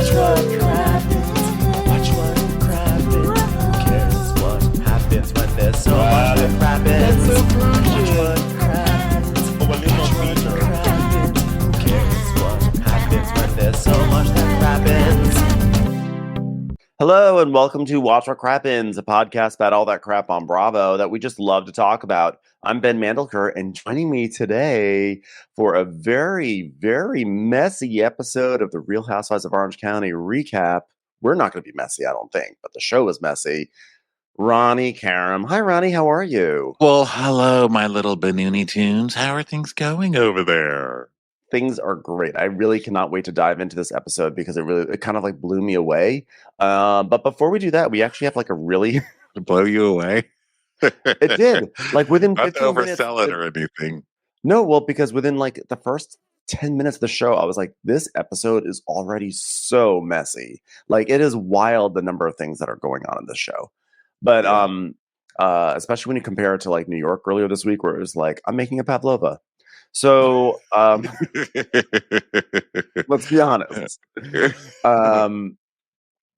Watch what crappens. Watch what crappens. Who cares what happens when there's so much that crappens? Watch what crappens. Watch what crappens. Who cares what happens when there's so much that crappens? Hello and welcome to Watch What Crappens, a podcast about all that crap on Bravo that we just love to talk about. I'm Ben Mandelker, and joining me today for a very, very messy episode of the Real Housewives of Orange County recap. We're not going to be messy, I don't think, but the show is messy. Ronnie Karam. Hi, Ronnie. How are you? Well, hello, my little Banoony Tunes. How are things going over there? Things are great. I really cannot wait to dive into this episode because it kind of like blew me away. But before we do that, we actually have like a really To blow you away? it did like within Not to 15 minutes. oversell it or anything. No, well, because within like the first 10 minutes of the show, I was like, this episode is already so messy. Like it is wild the number of things that are going on in this show. But especially when you compare it to like New York earlier this week, where it was like, I'm making a pavlova. So let's be honest.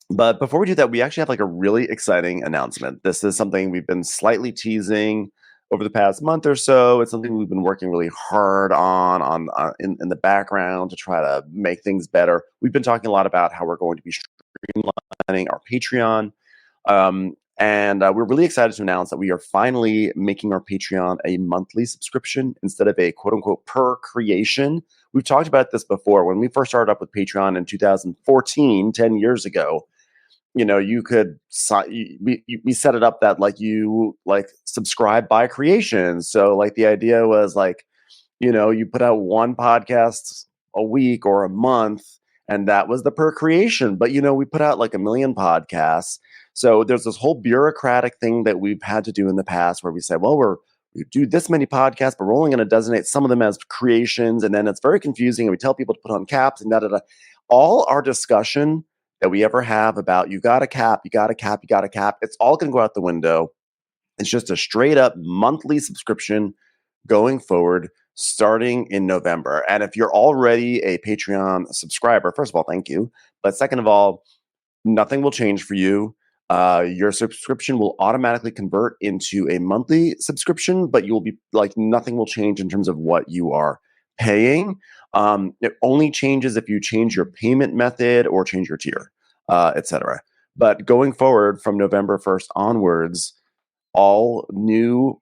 But before we do that, we actually have like a really exciting announcement. This is something we've been slightly teasing over the past month or so. It's something we've been working really hard on in the background to try to make things better. We've been talking a lot about how we're going to be streamlining our Patreon. And we're really excited to announce that we are finally making our Patreon a monthly subscription instead of a quote-unquote per creation. We've talked about this before. When we first started up with Patreon in 2014, 10 years ago, you know, you could we set it up that like you like subscribe by creation. So like the idea was like, you know, you put out one podcast a week or a month, and that was the per creation. But you know, we put out like 1 million podcasts. So there's this whole bureaucratic thing that we've had to do in the past where we say, well, we do this many podcasts, but we're only going to designate some of them as creations. And then it's very confusing. And we tell people to put on caps and da-da-da. All our discussion that we ever have about you got a cap, you got a cap, you got a cap, it's all going to go out the window. It's just a straight up monthly subscription going forward starting in November. And if you're already a Patreon subscriber, first of all, thank you. But second of all, nothing will change for you. Your subscription will automatically convert into a monthly subscription, but you'll be like, nothing will change in terms of what you are paying. It only changes if you change your payment method or change your tier, etc. But going forward from November 1st onwards, all new,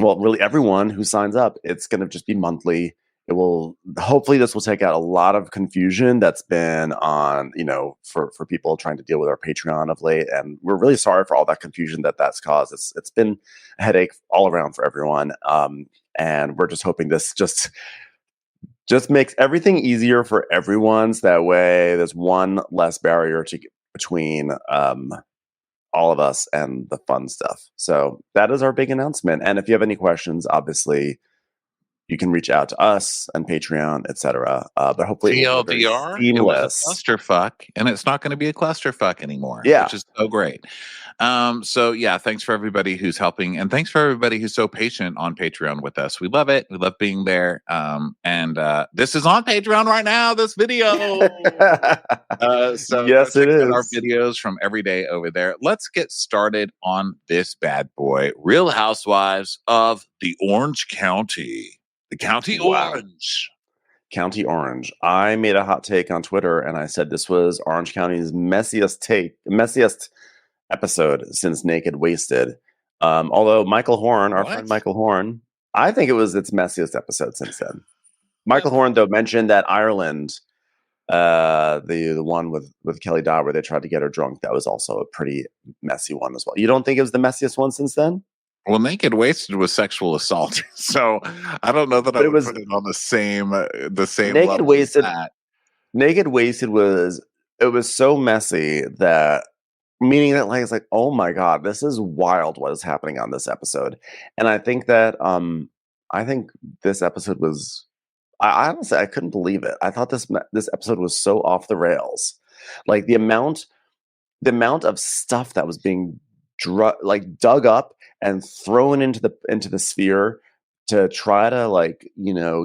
well, really everyone who signs up, it's going to just be monthly. It will, hopefully this will take out a lot of confusion that's been on, you know, for people trying to deal with our Patreon of late. And we're really sorry for all that confusion that's caused. It's been a headache all around for everyone. And we're just hoping this just makes everything easier for everyone. So that way there's one less barrier between all of us and the fun stuff. So that is our big announcement. And if you have any questions, obviously, you can reach out to us and Patreon, etc. But hopefully, TLDR, it was a clusterfuck, and it's not going to be a clusterfuck anymore. Yeah, which is so great. So yeah, thanks for everybody who's helping, and thanks for everybody who's so patient on Patreon with us. We love it. We love being there. And this is on Patreon right now. This video. So yes, it is. Our videos from every day over there. Let's get started on this bad boy. Real Housewives of the Orange County. The County Orange. County Orange. I made a hot take on Twitter and I said this was Orange County's messiest episode since Naked Wasted. Although Michael Horn, our friend Michael Horn, I think it was its messiest episode since then. Michael Horn, though, mentioned that Ireland, the one with Kelly Dodd where they tried to get her drunk, that was also a pretty messy one as well. You don't think it was the messiest one since then? Well, Naked Wasted was sexual assault, so I don't know that I would put it on the same Naked level Wasted. As that. Naked Wasted was so messy that, meaning that like it's like, oh my god, this is wild what is happening on this episode. And I think that this episode was, I honestly I couldn't believe it. I thought this episode was so off the rails, like the amount of stuff that was being dug up and thrown into the sphere to try to like,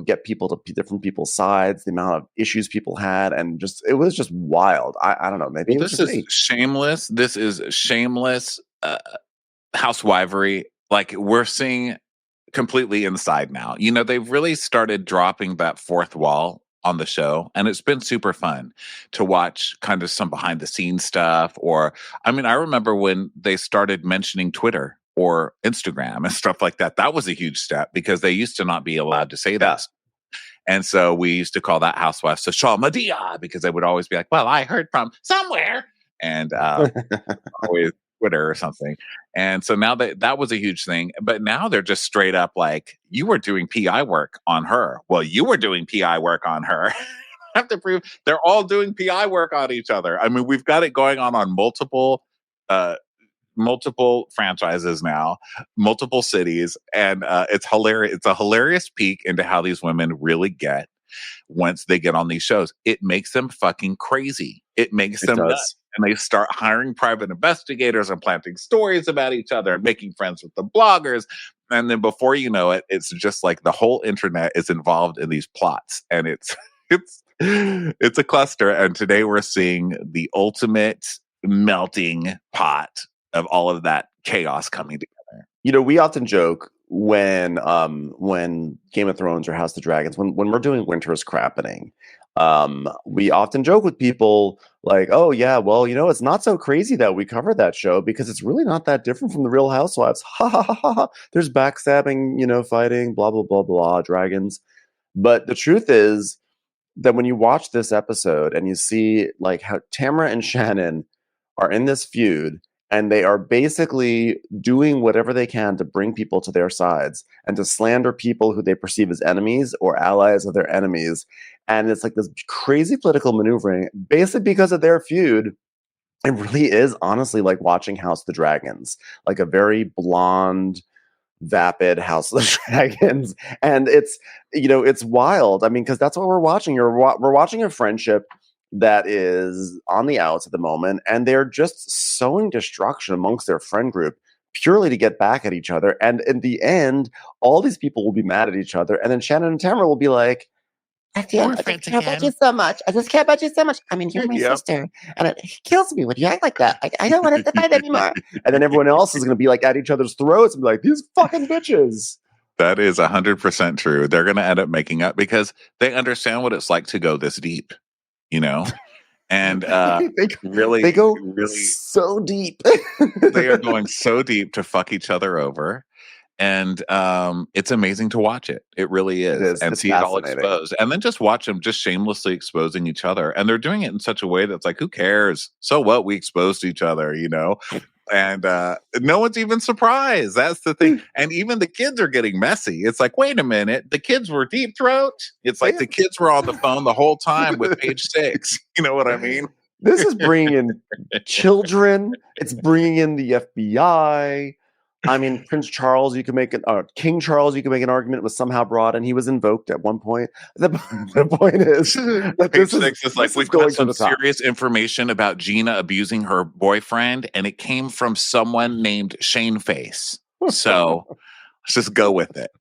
get people to different people's sides, the amount of issues people had, and it was just wild. I don't know, maybe Well, it was this just is me. shameless. This is shameless housewifery. Like, we're seeing completely inside now. They've really started dropping that fourth wall on the show, and it's been super fun to watch kind of some behind the scenes stuff. Or, I mean, I remember when they started mentioning Twitter or Instagram and stuff like that. That was a huge step because they used to not be allowed to say that. And so we used to call that housewife social media because they would always be like, well, I heard from somewhere. And always Twitter or something. And so now that was a huge thing. But now they're just straight up like, you were doing PI work on her. Well, you were doing PI work on her. Have to prove they're all doing PI work on each other. I mean, we've got it going on multiple franchises now, multiple cities, and it's hilarious. It's a hilarious peek into how these women really get once they get on these shows. It makes them fucking crazy. It makes them nuts. And they start hiring private investigators and planting stories about each other and making friends with the bloggers. And then before you know it, it's just like the whole internet is involved in these plots, and it's a cluster. And today we're seeing the ultimate melting pot of all of that chaos coming together. We often joke when Game of Thrones or House of Dragons, when we're doing Winter's Crappening, we often joke with people like, oh yeah, well, it's not so crazy that we covered that show because it's really not that different from the Real Housewives. Ha ha ha ha. There's backstabbing, fighting, blah blah blah blah, dragons. But the truth is that when you watch this episode and you see like how Tamra and Shannon are in this feud, and they are basically doing whatever they can to bring people to their sides and to slander people who they perceive as enemies or allies of their enemies. And it's like this crazy political maneuvering, basically because of their feud. It really is honestly like watching House of the Dragons, like a very blonde, vapid House of the Dragons. And it's wild. I mean, because that's what we're watching. We're watching a friendship that is on the outs at the moment, and they're just sowing destruction amongst their friend group purely to get back at each other. And in the end, all these people will be mad at each other, and then Shannon and Tamra will be like, I just care about you so much. I just care about you so much. I mean, you're my sister, and it kills me when you act like that. I don't want to fight anymore. And then everyone else is going to be like at each other's throats and be like, these fucking bitches. That is 100% true. They're going to end up making up because they understand what it's like to go this deep. And they go really so deep. They are going so deep to fuck each other over. And it's amazing to watch it. It really is. And see it all exposed. And then just watch them just shamelessly exposing each other. And they're doing it in such a way that's like, who cares? So what? We exposed each other, And no one's even surprised. That's the thing. And even the kids are getting messy. It's like, wait a minute. The kids were deep throat. It's like the kids were on the phone the whole time with Page 6. You know what I mean? This is bringing in children. It's bringing in the FBI. I mean, Prince Charles, King Charles, you can make an argument was somehow brought in. He was invoked at one point. The point is that Page 6 is like, we've got some serious information about Gina abusing her boyfriend, and it came from someone named Shane Face. So let's just go with it.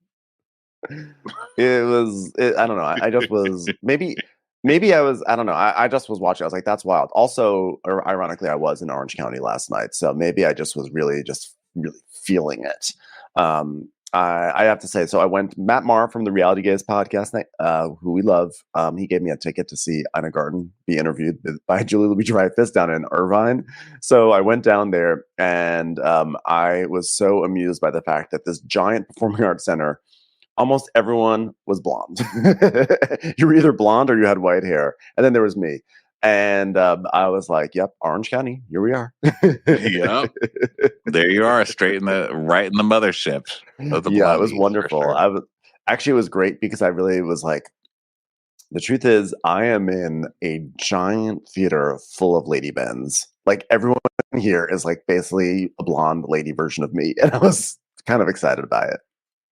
I don't know. I just was maybe I was, I don't know. I just was watching. I was like, that's wild. Also, ironically, I was in Orange County last night. So maybe I just was really feeling it. I have to say, so I went, Matt Maher from the Reality Gaze podcast, who we love, he gave me a ticket to see Ina Garten be interviewed by Julie Louis-Dreyfus down in Irvine. So I went down there, and I was so amused by the fact that this giant performing arts center, almost everyone was blonde. You were either blonde or you had white hair. And then there was me. And I was like, yep, Orange County, here we are. Yep. There you are, right in the mothership of the it was wonderful. Sure. It was great because I really was like, the truth is, I am in a giant theater full of lady bends. Like, everyone here is like basically a blonde lady version of me. And I was kind of excited by it.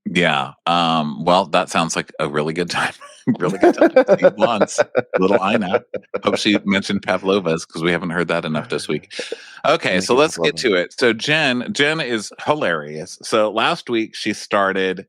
Yeah. Well, that sounds like a really good time. Really good time to see blondes. Little Ina. Hope she mentioned Pavlova's because we haven't heard that enough this week. Okay, so let's get to it. So Jen is hilarious. So last week she started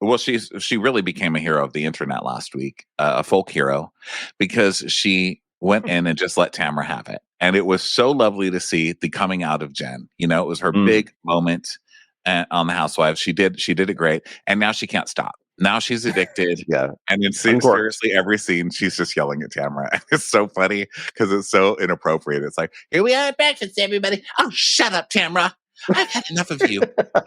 Well, she really became a hero of the internet last week, a folk hero, because she went in and just let Tamra have it. And it was so lovely to see the coming out of Jen. You know, it was her big moment on the Housewives. She did it great. And now she can't stop. Now she's addicted. Yeah. And then seriously, every scene, she's just yelling at Tamra. It's so funny because it's so inappropriate. It's like, here we are at breakfast, everybody. Oh, shut up, Tamra. I've had enough of you.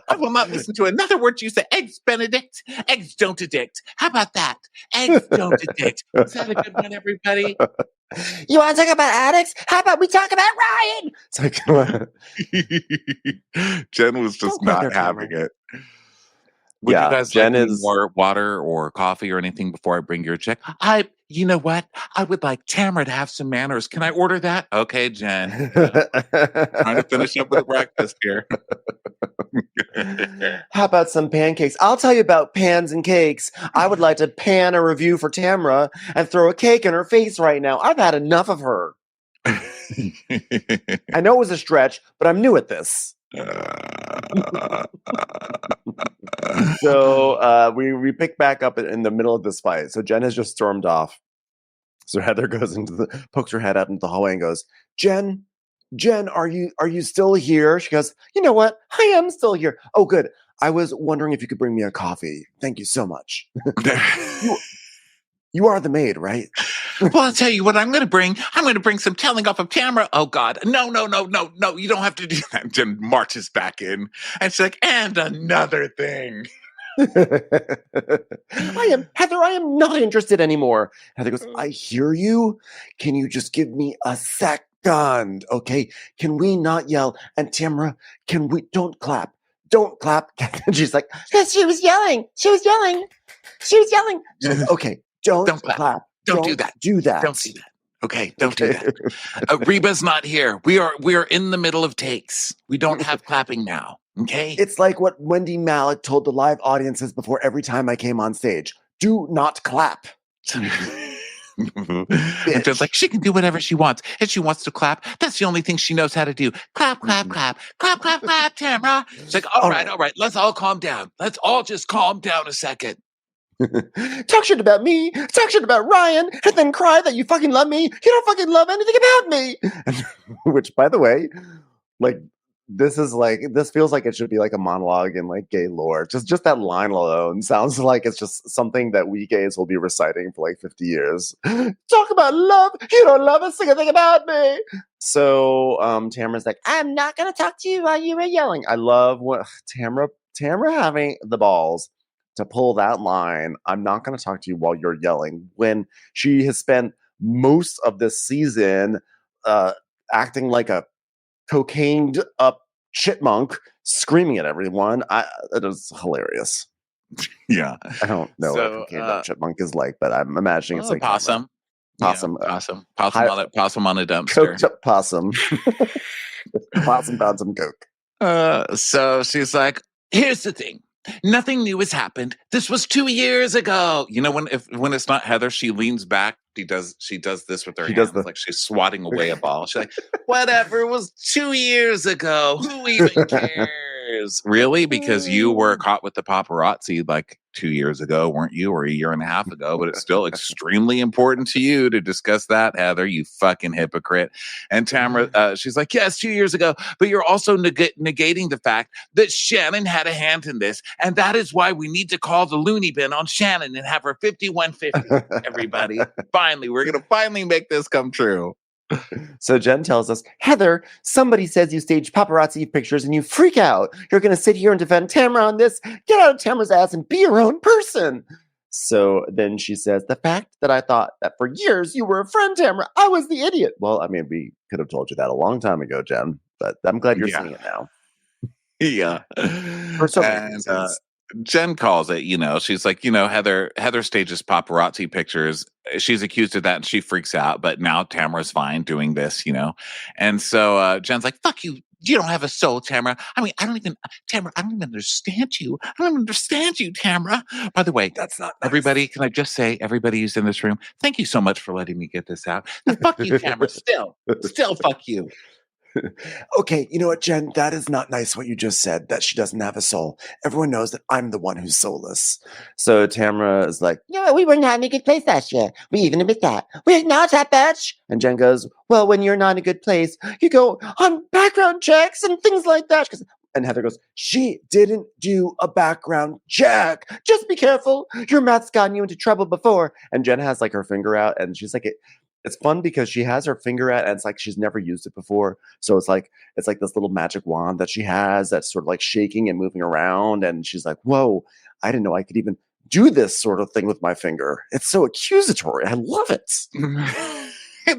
I will not listen to another word you say. Eggs Benedict. Eggs don't addict. How about that? Eggs don't addict. Is that a good one, everybody? You want to talk about addicts? How about we talk about Ryan? It's like, Jen was just not having it. Would you guys Jen like is more water or coffee or anything before I bring your check? You know what? I would like Tamra to have some manners. Can I order that? Okay, Jen. Trying to finish up with breakfast here. How about some pancakes? I'll tell you about pans and cakes. I would like to pan a review for Tamra and throw a cake in her face right now. I've had enough of her. I know it was a stretch, but I'm new at this. So we pick back up in the middle of this fight. So Jen has just stormed off. So Heather goes pokes her head up into the hallway and goes, Jen, are you still here? She goes, you know what? I am still here. Oh, good. I was wondering if you could bring me a coffee. Thank you so much. You are the maid, right? Well, I'll tell you what I'm going to bring. I'm going to bring some telling off of Tamra. Oh, God. No. You don't have to do that. Jen marches back in. And she's like, and another thing. Heather, I am not interested anymore. Heather goes, I hear you. Can you just give me a second? Okay. Can we not yell? And Tamra, don't clap. Don't clap. And she's like, yes, she was yelling. Okay. Don't clap. Don't do that. Do that. Don't do that. Okay, don't do that. Reba's not here. We are in the middle of takes. We don't have clapping now. Okay. It's like what Wendy Malick told the live audiences before every time I came on stage. Do not clap. And just like she can do whatever she wants. If she wants to clap, that's the only thing she knows how to do. Clap, clap, clap, clap, clap, clap, Tamra. It's like, all right. Let's all calm down. Let's all just calm down a second. Talk shit about me, talk shit about Ryan, and then cry that you fucking love me. You don't fucking love anything about me. Which, by the way, like this feels like it should be like a monologue in like gay lore. Just that line alone sounds like it's just something that we gays will be reciting for like 50 years. Talk about love. You don't love a single thing about me. So Tamra's like, I'm not gonna talk to you while you were yelling. I love what Tamra having the balls to pull that line. I'm not going to talk to you while you're yelling, when she has spent most of this season acting like a cocained up chipmunk, screaming at everyone. It is hilarious. Yeah. I don't know what a cocained up chipmunk is like, but I'm imagining it's like possum. Possum. Yeah, possum on a dumpster. Coked up possum. Possum found some coke. So she's like, here's the thing. Nothing new has happened. This was 2 years ago. You know, when it's not Heather, she leans back. She does this with her hands, like she's swatting away a ball. She's like, whatever, it was 2 years ago. Who even cares? Really? Because you were caught with the paparazzi like 2 years ago, weren't you? Or a year and a half ago, but it's still extremely important to you to discuss that, Heather, you fucking hypocrite. And Tamra, she's like, yes, 2 years ago, but you're also negating the fact that Shannon had a hand in this. And that is why we need to call the loony bin on Shannon and have her 5150. Everybody, we're going to finally make this come true. So Jen tells us, Heather, somebody says you staged paparazzi pictures and you freak out. You're going to sit here and defend Tamra on this? Get out of Tamra's ass and be your own person. So then she says, the fact that I thought that for years you were a friend, Tamra, I was the idiot. Well, I mean, we could have told you that a long time ago, Jen, but I'm glad you're seeing it now. Yeah. For so many reasons. Jen calls it, she's like, Heather stages paparazzi pictures. She's accused of that and she freaks out, but now Tamra's fine doing this, And so Jen's like, fuck you. You don't have a soul, Tamra. I mean, I don't even understand you. I don't understand you, Tamra. By the way, that's not nice. Everybody, can I just say, everybody who's in this room, thank you so much for letting me get this out. Fuck you, Tamra. Still fuck you. Okay, you know what, Jen? That is not nice what you just said, that she doesn't have a soul. Everyone knows that I'm the one who's soulless. So Tamra is like, yeah, we were not in a good place last year. We even admit that. We acknowledge that, bitch. And Jen goes, well, when you're not in a good place, you go on background checks and things like that. And Heather goes, she didn't do a background check. Just be careful. Your math's gotten you into trouble before. And Jen has like her finger out and she's like, it's fun because she has her finger out and it's like she's never used it before. So it's like this little magic wand that she has that's sort of like shaking and moving around. And she's like, whoa, I didn't know I could even do this sort of thing with my finger. It's so accusatory. I love it.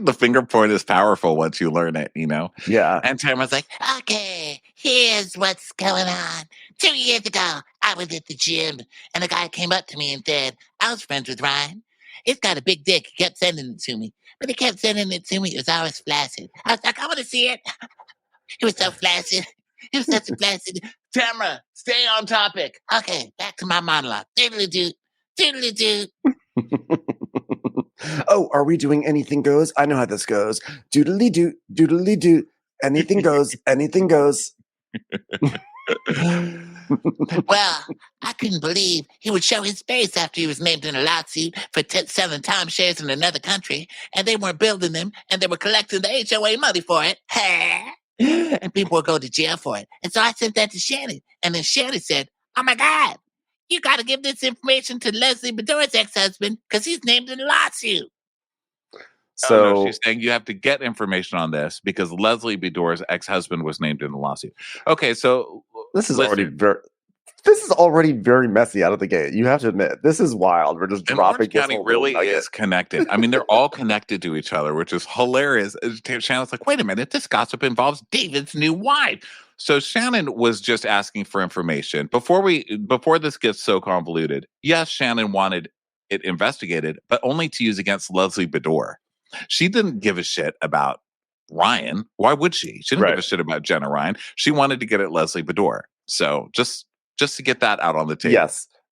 The finger point is powerful once you learn it, you know? Yeah. And Tamra's like, okay, here's what's going on. 2 years ago, I was at the gym, and a guy came up to me and said, I was friends with Ryan. He's got a big dick. He kept sending it to me. But he kept sending it to me. It was always flaccid. I was like, I want to see it. It was so flaccid. It was such a flaccid. Tamra, stay on topic. Okay, back to my monologue. Doodly-doo. Doodly-doo. Oh, are we doing anything goes? I know how this goes. Doodly-doo, doodly-doo. Anything goes, anything goes. Well, I couldn't believe he would show his face after he was named in a lawsuit for selling timeshares in another country, and they weren't building them, and they were collecting the HOA money for it. And people would go to jail for it. And so I sent that to Shannon, and then Shannon said, oh my God, you got to give this information to Leslie Bedore's ex-husband because he's named in a lawsuit. So no, she's saying you have to get information on this because Leslie Bedore's ex-husband was named in the lawsuit. Okay, so this is already very messy out of the gate. You have to admit, this is wild. We're just dropping. Orange County really is connected. I mean, they're all connected to each other, which is hilarious. Shannon's like, wait a minute, this gossip involves David's new wife. So Shannon was just asking for information before this gets so convoluted. Yes, Shannon wanted it investigated, but only to use against Leslie Bedore. She didn't give a shit about Ryan. Why would she? She didn't give a shit about Jenna Ryan. She wanted to get at Leslie Bedore. So just to get that out on the table.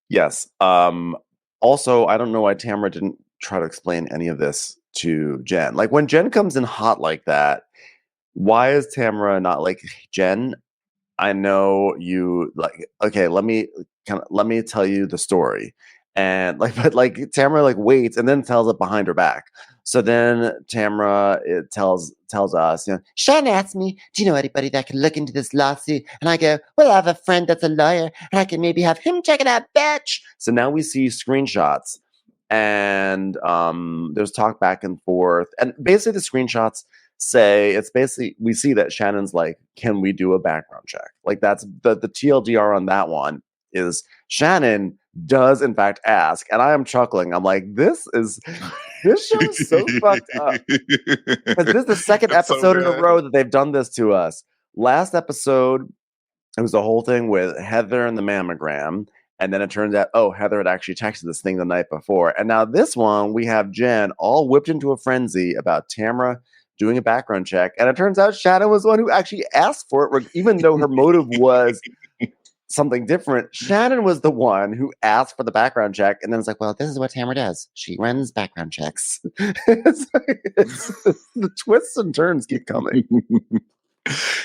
Yes. Also, I don't know why Tamra didn't try to explain any of this to Jen. Like when Jen comes in hot like that, why is Tamra not like, Jen, I know you like, okay, let me tell you the story. And but Tamra waits and then tells it behind her back. So then Tamra tells us, Shannon asked me, do you know anybody that can look into this lawsuit? And I go, well, I have a friend that's a lawyer and I can maybe have him check it out, bitch. So now we see screenshots and there's talk back and forth. And basically the screenshots say, we see that Shannon's like, can we do a background check? Like that's the TLDR on that one is Shannon does in fact ask, and I am chuckling. I'm like, this show is so fucked up. Because this is the second episode in a row that they've done this to us. Last episode, it was the whole thing with Heather and the mammogram, and then it turns out, Heather had actually texted this thing the night before. And now this one, we have Jen all whipped into a frenzy about Tamra doing a background check, and it turns out Shannon was the one who actually asked for it, even though her motive was something different. Shannon was the one who asked for the background check, and then it's like, well, this is what Tamra does. She runs background checks. The twists and turns keep coming.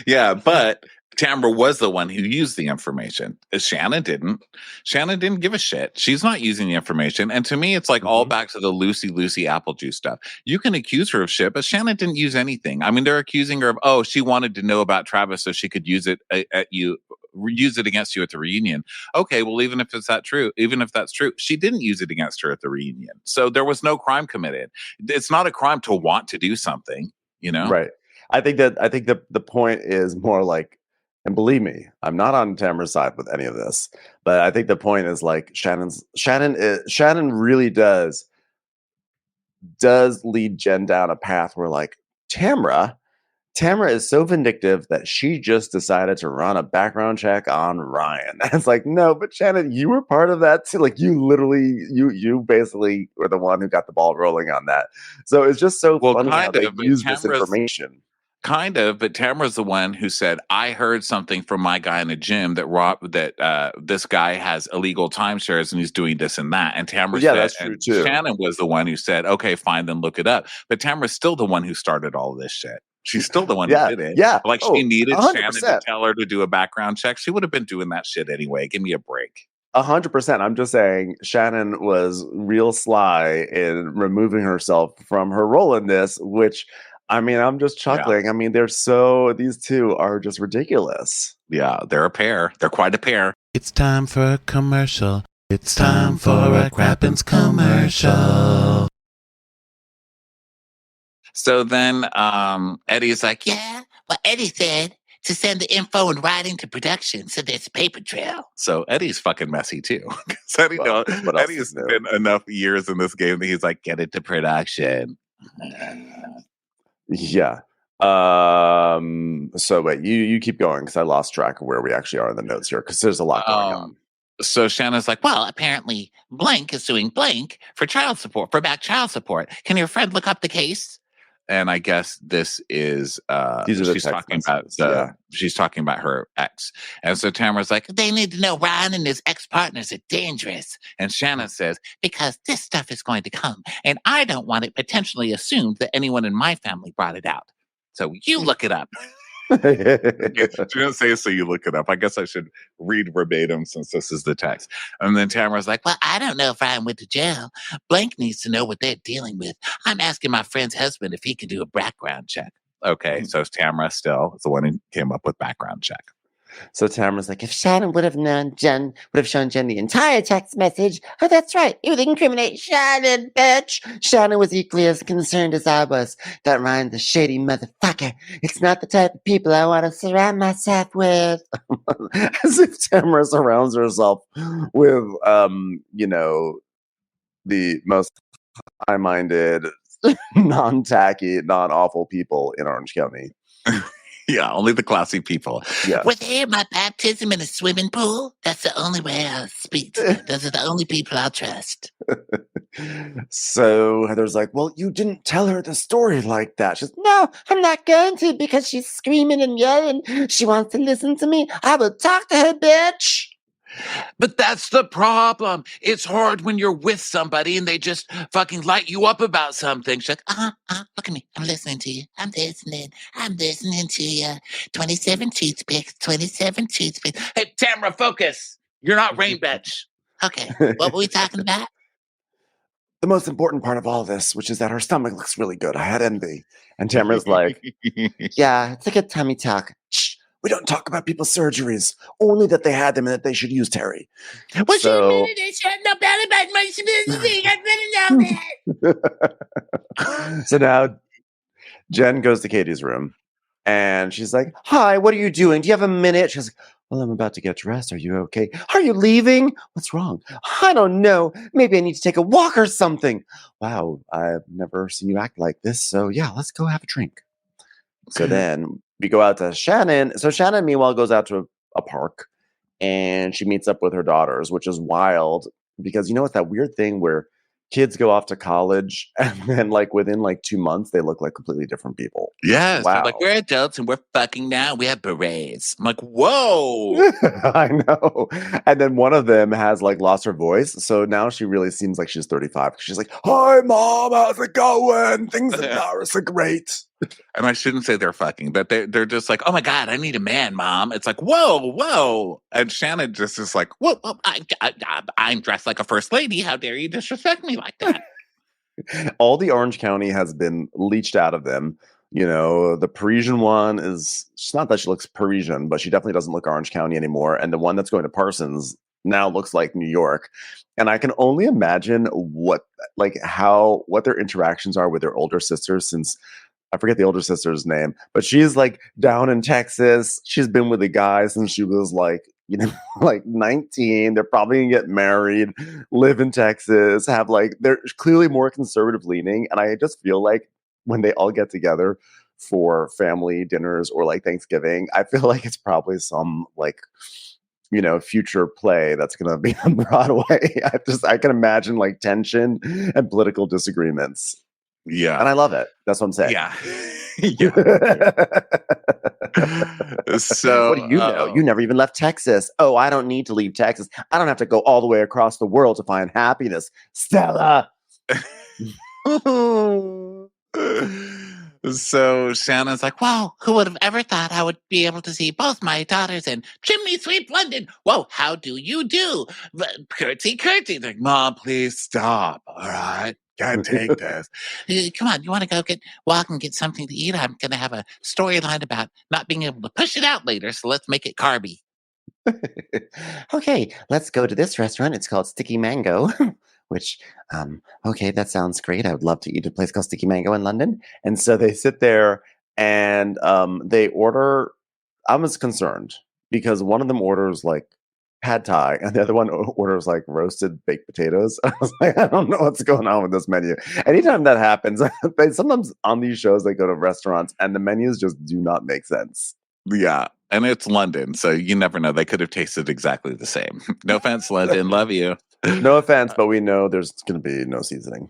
Yeah, but Tamra was the one who used the information. Shannon didn't. Shannon didn't give a shit. She's not using the information. And to me, it's like all back to the Lucy apple juice stuff. You can accuse her of shit, but Shannon didn't use anything. I mean, they're accusing her of, she wanted to know about Travis so she could use it use it against you at the reunion. Okay, well, even if that's true, she didn't use it against her at the reunion. So there was no crime committed. It's not a crime to want to do something, Right. I think the point is more like, and believe me, I'm not on Tamra's side with any of this, but I think the point is like Shannon really does lead Jen down a path where like Tamra is so vindictive that she just decided to run a background check on Ryan. It's like, no, but Shannon, you were part of that too. Like you literally, you basically were the one who got the ball rolling on that. So it's just so funny how they use this information. Kind of, but Tamra's the one who said, I heard something from my guy in the gym that this guy has illegal timeshares and he's doing this and that. And Tamra said, that's true too. Shannon was the one who said, okay, fine, then look it up. But Tamra's still the one who started all of this shit. She's still the one Yeah, who did it. yeah. Like Oh, she needed Shannon to 100%. tell her to do a background check. She would have been doing that shit anyway. Give me a break. 100%. I'm just saying Shannon was real sly in removing herself from her role in this, which, I mean, I'm just chuckling. I mean, these two are just ridiculous. Yeah, they're a pair. They're quite a pair. It's time for a commercial. It's time for a Crappens commercial. So then Eddie's like, Yeah, well, Eddie said to send the info in writing to production so there's a paper trail. so Eddie's fucking messy too. 'Cause Eddie, Well, what else Eddie's is new? been enough years in this game that he's like, get it to production. Yeah. So wait, you keep going because I lost track of where we actually are in the notes here because there's a lot going on. So Shannon's like, Well, apparently blank is suing blank for child support, for back child support. Can your friend look up the case? and I guess this is These are the she's text talking about messages, she's talking about her ex. And so Tamara's like, They need to know Ryan and his ex-partners are dangerous and Shannon says, because this stuff is going to come, and I don't want it potentially assumed that anyone in my family brought it out. So you look it up. she didn't say so you look it up. I guess I should read verbatim since this is the text. And then Tamara's like, Well, I don't know if Ryan went to jail. Blank needs to know what they're dealing with. I'm asking my friend's husband if he can do a background check. okay, so Tamara still is the one who came up with background check. So Tamara's like, If Shannon would have known, Jen would have shown Jen the entire text message. Oh, that's right. It would incriminate Shannon, bitch. Shannon was equally as concerned as I was. That Ryan's a shady motherfucker. It's not the type of people I want to surround myself with. as if Tamara surrounds herself with, the most high-minded, non-tacky, non-awful people in Orange County. Yeah, only the classy people. Yeah. Was here my baptism in a swimming pool? That's the only way I'll speak to them. Those are the only people I'll trust. So Heather's like, well, you didn't tell her the story like that. She's No, I'm not going to because she's screaming and yelling. She wants to listen to me. I will talk to her, bitch. But that's the problem. It's hard when you're with somebody and they just fucking light you up about something. She's like, Look at me. I'm listening to you. I'm listening to you. 27 toothpicks, 27 toothpicks. hey, Tamara, focus. You're not Rain Bitch. Okay, what were we talking about? the most important part of all this, which is that her stomach looks really good. I had envy. And Tamara's like, Yeah, it's like a tummy talk. shh, we don't talk about people's surgeries, only that they had them and that they should use Terry. What's your So- minute? They should know better about my specific. I better know that. So now Jen goes to Katie's room and she's like, hi, what are you doing? Do you have a minute? She's like, well, I'm about to get dressed. Are you okay? Are you leaving? What's wrong? I don't know. Maybe I need to take a walk or something. Wow, I've never seen you act like this. So yeah, let's go have a drink. So then we go out to Shannon. So Shannon, meanwhile, goes out to a park and she meets up with her daughters, which is wild because you know it's that weird thing where kids go off to college and then like within like 2 months they look like completely different people. Yes. Wow. Like, we're adults and we're fucking now. We have berets. I'm like, whoa. I know. And then one of them has like lost her voice. So now she really seems like she's 35. She's like, hi, mom, how's it going? Things in Paris are great. And I shouldn't say they're fucking, but they're just like, oh my God, I need a man, mom. It's like, whoa. And Shannon just is like, whoa, I'm dressed like a first lady. How dare you disrespect me like that? All the Orange County has been leached out of them. You know, the Parisian one is, it's not that she looks Parisian, but she definitely doesn't look Orange County anymore. And the one that's going to Parsons now looks like New York. And I can only imagine what their interactions are with their older sisters, since I forget the older sister's name, but she's like down in Texas. She's been with a guy since she was like, like 19. They're probably gonna get married, live in Texas, they're clearly more conservative leaning. And I just feel like when they all get together for family dinners or like Thanksgiving, I feel like it's probably some future play that's going to be on Broadway. I can imagine like tension and political disagreements. Yeah. And I love it. That's what I'm saying. Yeah. So what do you know? You never even left Texas. Oh, I don't need to leave Texas. I don't have to go all the way across the world to find happiness. Stella. So Shannon's like, Wow, who would have ever thought I would be able to see both my daughters in chimney sweep London? Whoa, how do you do? Curtsy, curtsy. like, Mom, please stop. All right. Can't take this. Come on, you want to go walk and get something to eat? I'm going to have a storyline about not being able to push it out later, so let's make it carby. Okay, let's go to this restaurant. It's called Sticky Mango, which, okay, that sounds great. I would love to eat at a place called Sticky Mango in London. And so they sit there and they order. I was concerned because one of them orders like pad thai and the other one orders like roasted baked potatoes. I was like, I don't know what's going on with this menu. Anytime that happens, sometimes on these shows they go to restaurants and the menus just do not make sense. Yeah. And it's London, so you never know. They could have tasted exactly the same. No offense, London. Love you. No offense, but we know there's going to be no seasoning.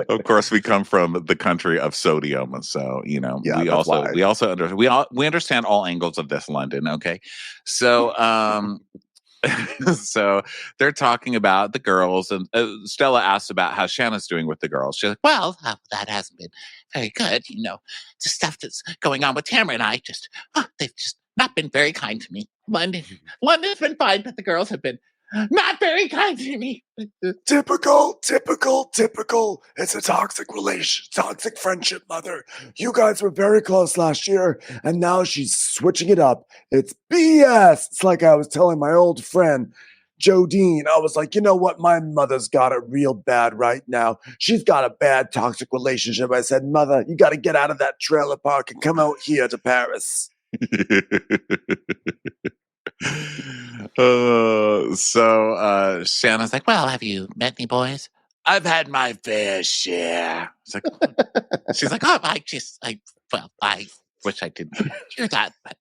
Of course, we come from the country of sodium, so you know Yeah, we that's also understand all angles of this, London. Okay, so so they're talking about the girls, and Stella asks about how Shannon's doing with the girls. She's like, Well, that hasn't been very good. You know, the stuff that's going on with Tamra and I they've just not been very kind to me. London's been fine, but the girls have been not very kind to me. Typical. It's a toxic friendship, Mother. You guys were very close last year, and now she's switching it up. It's BS. It's like I was telling my old friend, Jodine. I was like, you know what? My mother's got it real bad right now. She's got a bad toxic relationship. I said, Mother, you got to get out of that trailer park and come out here to Paris. Shannon's like, Well, have you met any boys? I've had my fair share. It's like, She's like, I wish I didn't hear that. But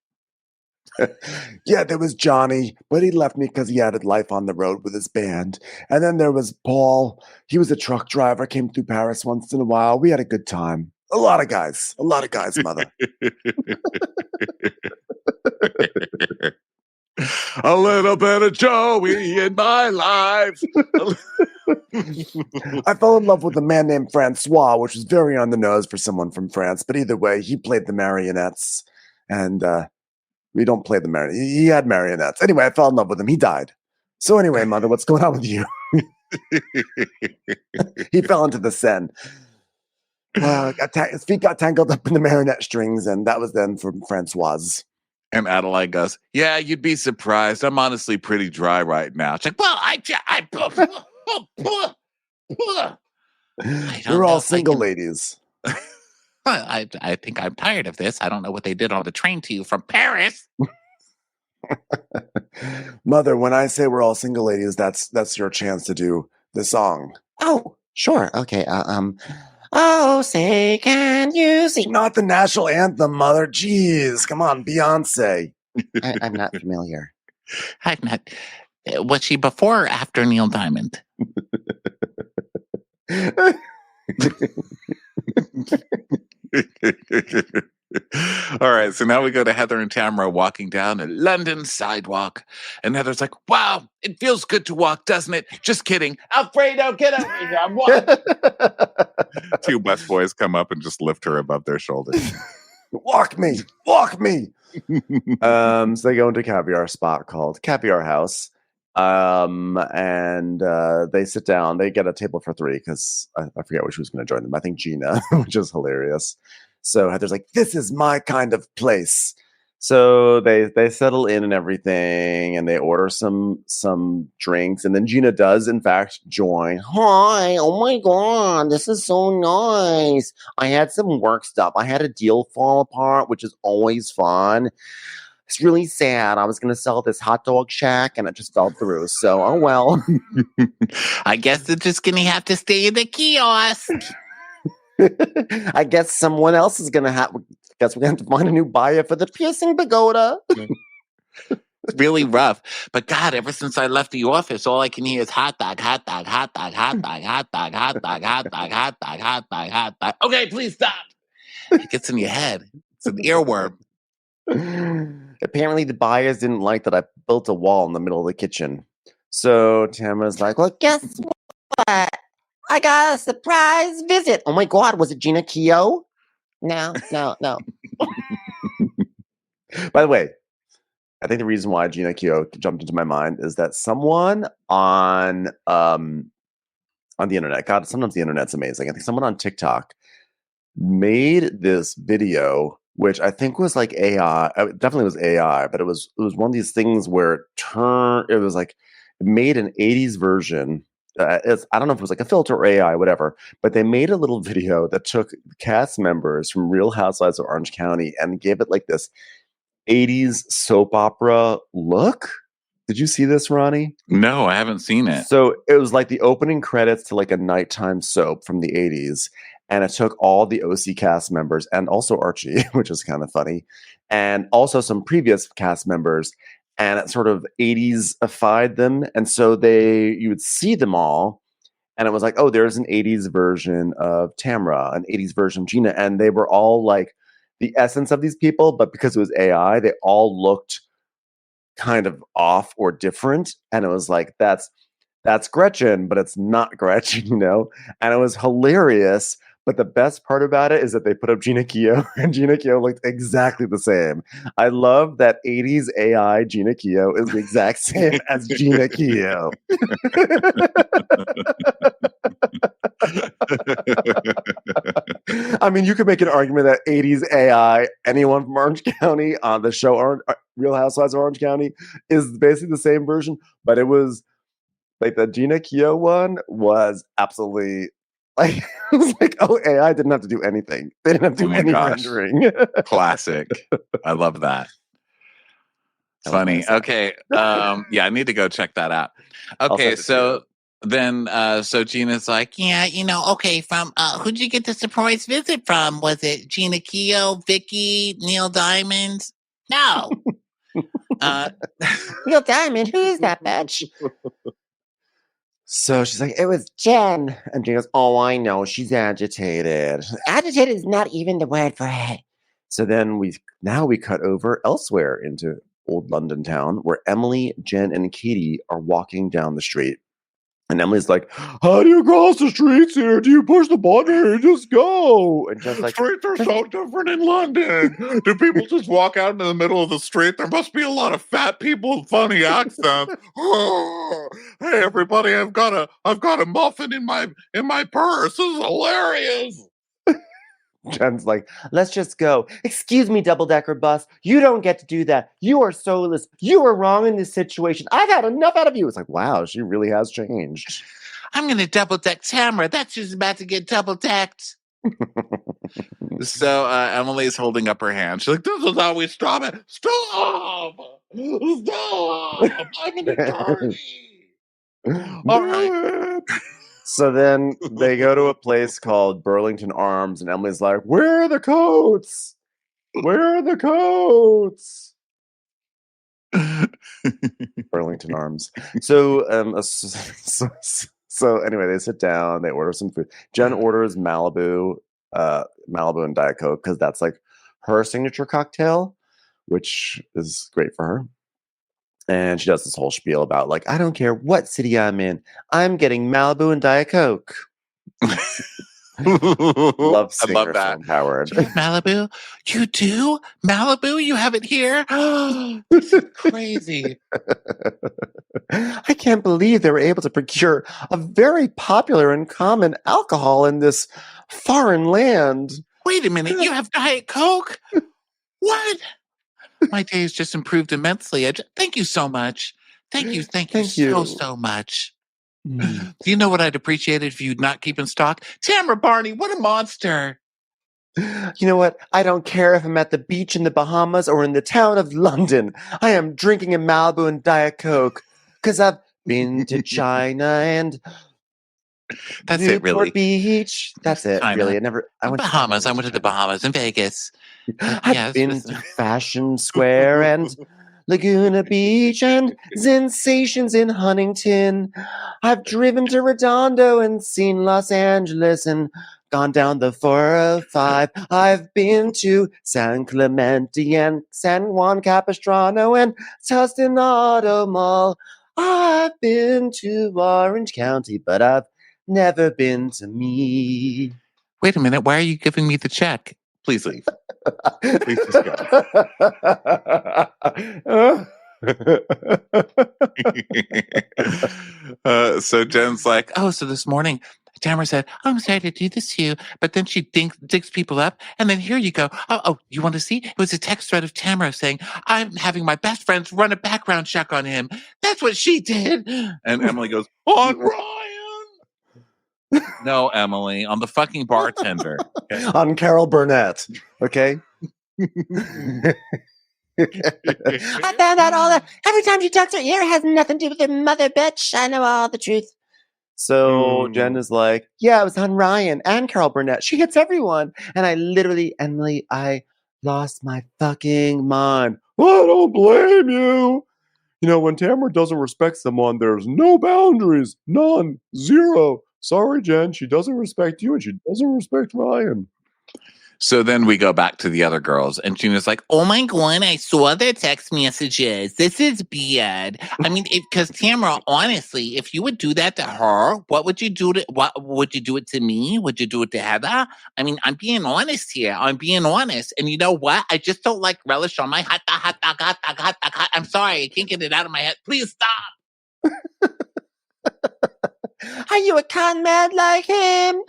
Yeah, there was Johnny, but he left me because he added life on the road with his band. And then there was Paul. He was a truck driver, came through Paris once in a while. We had a good time. A lot of guys, Mother. A little bit of Joey in my life. I fell in love with a man named Francois, which was very on the nose for someone from France. But either way, he played the marionettes. And we don't play the marionettes. He had marionettes. Anyway, I fell in love with him. He died. So anyway, Mother, what's going on with you? He fell into the Seine. His feet got tangled up in the marionette strings, and that was then for Francoise. And Adelaide goes, yeah, you'd be surprised. I'm honestly pretty dry right now. It's like, well, You're all single ladies. I think I'm tired of this. I don't know what they did on the train to you from Paris. Mother, when I say we're all single ladies, that's your chance to do the song. Oh, sure. Okay. Oh, say, can you see? Not the national anthem, Mother. Jeez, come on, Beyonce. I'm not familiar. I'm not. Was she before or after Neil Diamond? All right, so now we go to Heather and Tamra walking down a London sidewalk. And Heather's like, wow, it feels good to walk, doesn't it? Just kidding. Alfredo, get over here. I'm walking. Two bus boys come up and just lift her above their shoulders. Walk me. So they go into a caviar spot called Caviar House. And they sit down. They get a table for three because I forget which was going to join them. I think Gina, which is hilarious. So Heather's like, this is my kind of place. So they settle in and everything, and they order some drinks, and then Gina does in fact join. Hi, oh my God, this is so nice. I had some work stuff. I had a deal fall apart, which is always fun. It's really sad. I was going to sell this hot dog shack, and it just fell through. So, oh well. I guess they're just going to have to stay in the kiosk. I guess someone else is going to have... Guess we're going to have to find a new buyer for the piercing pagoda. It's really rough. But God, ever since I left the office, all I can hear is hot dog, hot dog, hot dog, hot dog, hot dog, hot dog, hot dog, hot dog, hot dog, hot dog. Okay, please stop. It gets in your head. It's an earworm. Apparently the buyers didn't like that I built a wall in the middle of the kitchen. So Tamara's like, well, guess what? I got a surprise visit. Oh my God, was it Gina Keogh? No. By the way, I think the reason why Gina Keogh jumped into my mind is that someone on the internet, God, sometimes the internet's amazing. I think someone on TikTok made this video, which I think was like AI. It definitely was AI, but it was one of these things where it was like it made an 80s version. I don't know if it was like a filter or AI, whatever, but they made a little video that took cast members from Real Housewives of Orange County and gave it like this 80s soap opera look. Did you see this, Ronnie? No, I haven't seen it. So it was like the opening credits to like a nighttime soap from the 80s. And it took all the OC cast members and also Archie, which is kind of funny, and also some previous cast members. And it sort of 80s-ified them. And so you would see them all. And it was like, oh, there's an 80s version of Tamra, an 80s version of Gina. And they were all like the essence of these people. But because it was AI, they all looked kind of off or different. And it was like, that's Gretchen, but it's not Gretchen, you know? And it was hilarious. But the best part about it is that they put up Gina Keogh, and Gina Keogh looked exactly the same. I love that 80s AI Gina Keogh is the exact same as Gina Keogh. I mean, you could make an argument that 80s AI, anyone from Orange County on the show Real Housewives of Orange County, is basically the same version. But it was like the Gina Keogh one was absolutely like, it was like, oh, AI didn't have to do anything. They didn't have to do any rendering. Classic. I love that. Funny. Okay. Yeah, I need to go check that out. Okay, so then so Gina's like, Yeah, okay, from who'd you get the surprise visit from? Was it Gina Keogh, Vicky, Neil Diamond? No. Neil Diamond, who is that bitch? So she's like, it was Jen. And Gina goes, oh, I know. She's agitated. Agitated is not even the word for it. So then we cut over elsewhere into old London town where Emily, Jen, and Katie are walking down the street. And Emily's like, how do you cross the streets here? Do you push the button or you just go? And Jen's like, streets are so different in London. Do people just walk out into the middle of the street? There must be a lot of fat people with funny accents. Oh, hey everybody, I've got a muffin in my purse. This is hilarious. Jen's like, let's just go. Excuse me, double-decker bus. You don't get to do that. You are soulless. You are wrong in this situation. I've had enough out of you. It's like, wow, she really has changed. I'm going to double-deck Tamra. That's just about to get double-decked. So Emily's holding up her hand. She's like, this is how we stop it. Stop! Stop! I'm an attorney. All right. So then they go to a place called Burlington Arms, and Emily's like, where are the coats? Where are the coats? Burlington Arms. So anyway, they sit down, they order some food. Jen orders Malibu and Diet Coke because that's like her signature cocktail, which is great for her. And she does this whole spiel about like, I don't care what city I'm in, I'm getting Malibu and Diet Coke. Love singer, I love that. so empowered. Malibu? You do? Malibu? You have it here? This is crazy. I can't believe they were able to procure a very popular and common alcohol in this foreign land. Wait a minute, you have Diet Coke? What? My day has just improved immensely. Thank you so much. Thank you so much. Do you know what I'd appreciate if you'd not keep in stock? Tamra Barney, what a monster. You know what? I don't care if I'm at the beach in the Bahamas or in the town of London. I am drinking a Malibu and Diet Coke because I've been to China and that's Newport it, really. Beach. That's it, China. really. I went Bahamas. I went to the Bahamas and Vegas. I've been to Fashion Square and Laguna Beach and Sensations in Huntington. I've driven to Redondo and seen Los Angeles and gone down the 405. I've been to San Clemente and San Juan Capistrano and Tustin Auto Mall. I've been to Orange County, but I've never been to me. Wait a minute. Why are you giving me the check? Please leave. Please just go. So Jen's like, oh, so this morning Tamra said, I'm sorry to do this to you. But then she digs people up. And then here you go. Oh, you want to see? It was a text thread of Tamra saying, I'm having my best friends run a background check on him. That's what she did. And Emily goes, on Ryan. No, Emily, on the fucking bartender. Okay? On Carol Burnett. Okay. I found out all that. Every time she tucks her ear, it has nothing to do with her mother, bitch. I know all the truth. So Jen is like, yeah, it was on Ryan and Carol Burnett. She hits everyone. And I literally, Emily, I lost my fucking mind. I don't blame you. You know, when Tamra doesn't respect someone, there's no boundaries. None. Zero. Sorry, Jen. She doesn't respect you and she doesn't respect Ryan. So then we go back to the other girls, and Gina's like, oh my God, I saw their text messages. This is bad. I mean, because Tamra, honestly, if you would do that to her, what would you do it to me? Would you do it to Heather? I mean, I'm being honest here. I'm being honest. And you know what? I just don't like relish on my hot dog. I'm sorry. I can't get it out of my head. Please stop. Are you a con man like him?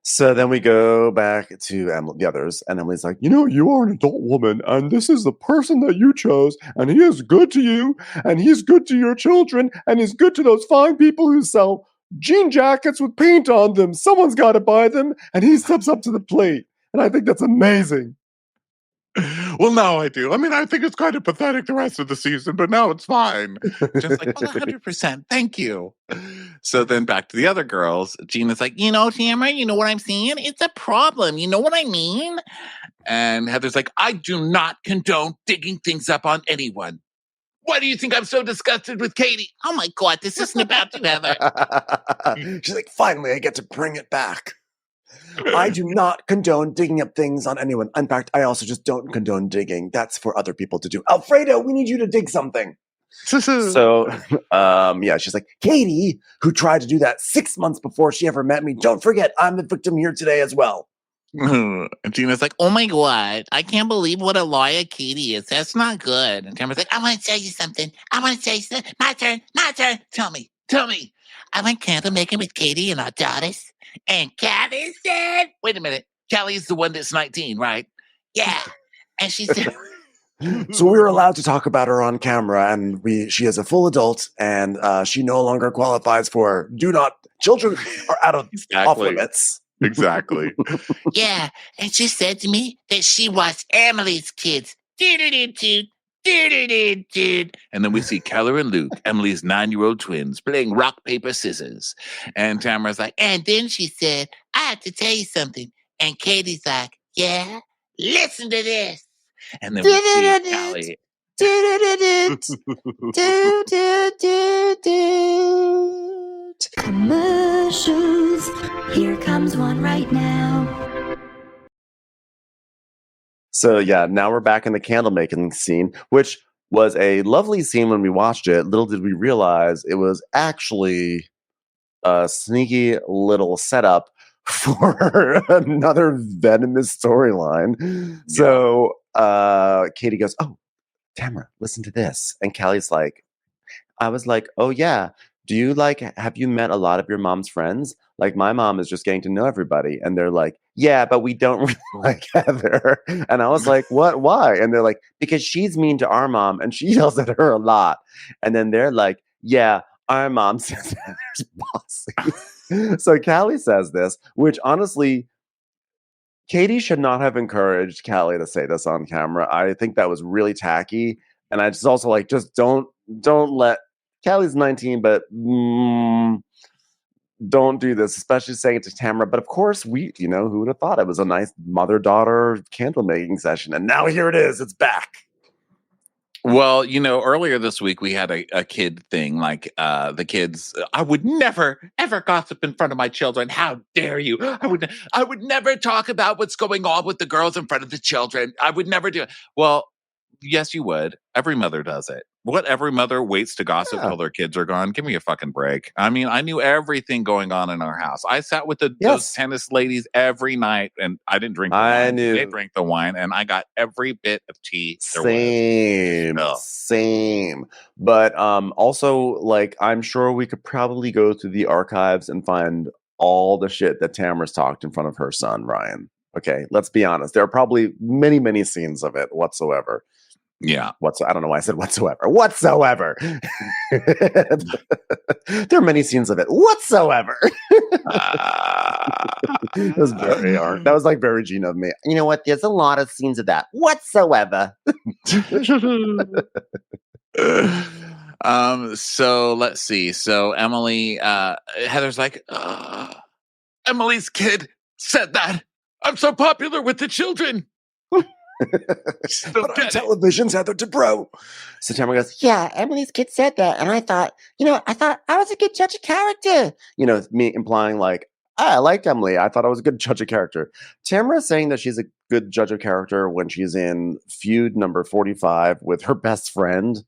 So then we go back to Emily, the others, and Emily's like, you know, you are an adult woman, and this is the person that you chose, and he is good to you, and he's good to your children, and he's good to those fine people who sell jean jackets with paint on them. Someone's got to buy them, and he steps up to the plate. And I think that's amazing. Well, now I do. I mean, I think it's kind of pathetic the rest of the season, but now it's fine. Just like, 100%. Thank you. So then back to the other girls. Gina's like, you know, Tamra, you know what I'm saying? It's a problem. You know what I mean? And Heather's like, I do not condone digging things up on anyone. Why do you think I'm so disgusted with Katie? Oh my God, this isn't about you, Heather. She's like, finally, I get to bring it back. I do not condone digging up things on anyone. In fact, I also just don't condone digging. That's for other people to do. Alfredo, we need you to dig something. So, yeah, she's like, Katie, who tried to do that 6 months before she ever met me. Don't forget, I'm the victim here today as well. And Gina's like, oh my God, I can't believe what a liar Katie is. That's not good. And Tamra's like, I want to tell you something. My turn. Tell me. I went candle making with Katie and our daughters. And Callie said, wait a minute. Callie's the one that's 19, right? Yeah. And she said, so we were allowed to talk about her on camera, and she is a full adult, and she no longer qualifies for children are out of off limits. Exactly. Yeah. And she said to me that she was Emily's kids. And then we see Keller and Luke, Emily's 9-year-old twins, playing rock, paper, scissors. And Tamara's like, and then she said, I have to tell you something. And Katie's like, yeah, listen to this. And then we see Callie. Commercials. Here comes one right now. So yeah, now we're back in the candle making scene, which was a lovely scene when we watched it. Little did we realize it was actually a sneaky little setup for another venomous storyline. Yeah. So Katie goes, oh, Tamra, listen to this. And Callie's like, I was like, oh yeah. Have you met a lot of your mom's friends? Like, my mom is just getting to know everybody. And they're like, yeah, but we don't really like Heather. And I was like, what? Why? And they're like, because she's mean to our mom and she yells at her a lot. And then they're like, yeah, our mom says Heather's bossy. So Callie says this, which honestly, Katie should not have encouraged Callie to say this on camera. I think that was really tacky. And I just also like, just don't let, Callie's 19, but don't do this, especially saying it to Tamra. But of course, who would have thought it was a nice mother-daughter candle making session. And now here it is. It's back. Well, earlier this week we had a kid thing, like the kids. I would never ever gossip in front of my children. How dare you? I would never talk about what's going on with the girls in front of the children. I would never do it. Well, yes, you would. Every mother does it. What every mother waits to gossip till their kids are gone. Give me a fucking break. I mean, I knew everything going on in our house. I sat with those tennis ladies every night, and I didn't drink the wine. They drank the wine, and I got every bit of tea there was. Same. But also, like, I'm sure we could probably go through the archives and find all the shit that Tamra's talked in front of her son, Ryan. Okay, let's be honest. There are probably many, many scenes of it whatsoever. Yeah. I don't know why I said whatsoever. Whatsoever. There are many scenes of it. Whatsoever. That was that was like very Gina of me. You know what? There's a lot of scenes of that. Whatsoever. So let's see. So Emily, Heather's like, Emily's kid said that. I'm so popular with the children. But on television's Heather Dubrow. So Tamra goes, yeah, Emily's kid said that. And I thought I was a good judge of character. You know, me implying like, I liked Emily. I thought I was a good judge of character. Tamra is saying that she's a good judge of character when she's in feud number 45 with her best friend,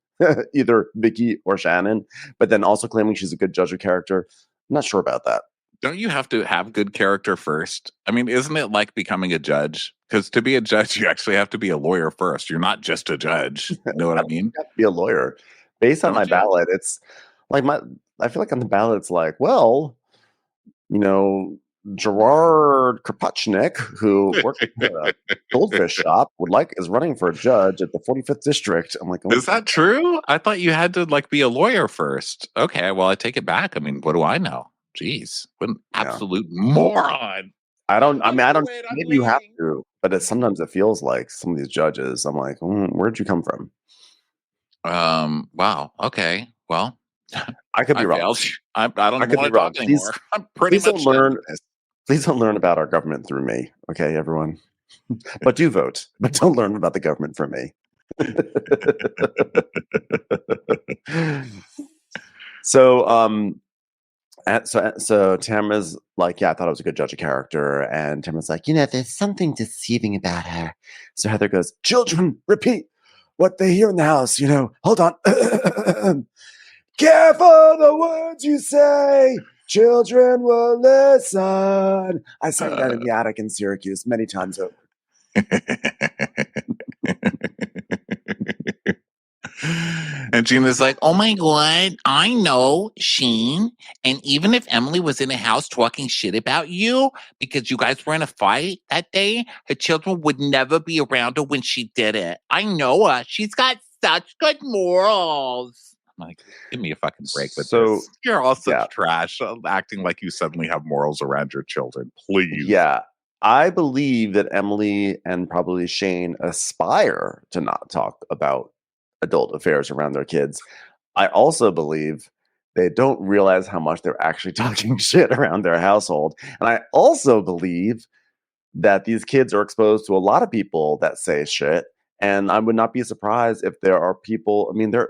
either Vicky or Shannon, but then also claiming she's a good judge of character. I'm not sure about that. Don't you have to have good character first? I mean, isn't it like becoming a judge? Because to be a judge, you actually have to be a lawyer first. You're not just a judge. You know what I mean? You have to be a lawyer. Based on my ballot, it's like I feel like on the ballot, it's like, well, you know, Gerard Kropotchnik, who works at a goldfish shop, is running for a judge at the 45th district. I'm like, is that true? I thought you had to like be a lawyer first. Okay, well, I take it back. I mean, what do I know? Jeez, what an absolute moron. I don't maybe you have to, but sometimes it feels like some of these judges, I'm like, where'd you come from? Wow. Okay. Well, I could be wrong. I don't want to talk anymore. I'm pretty much Please don't learn about our government through me. Okay, everyone. But do vote. But don't learn about the government from me. So Tamra's like, yeah, I thought I was a good judge of character. And Tamra's like, you know, there's something deceiving about her. So Heather goes, children, repeat what they hear in the house. You know, hold on. Careful the words you say. Children will listen. I sang that in the attic in Syracuse many times over. And Gina's like, oh my God, I know, Sheen. And even if Emily was in a house talking shit about you because you guys were in a fight that day, her children would never be around her when she did it. I know her. She's got such good morals. I'm like, give me a fucking break with this. You're all such trash, acting like you suddenly have morals around your children. Please. Yeah. I believe that Emily and probably Shane aspire to not talk about adult affairs around their kids. I also believe they don't realize how much they're actually talking shit around their household. And I also believe that these kids are exposed to a lot of people that say shit. And I would not be surprised if there are people, I mean, their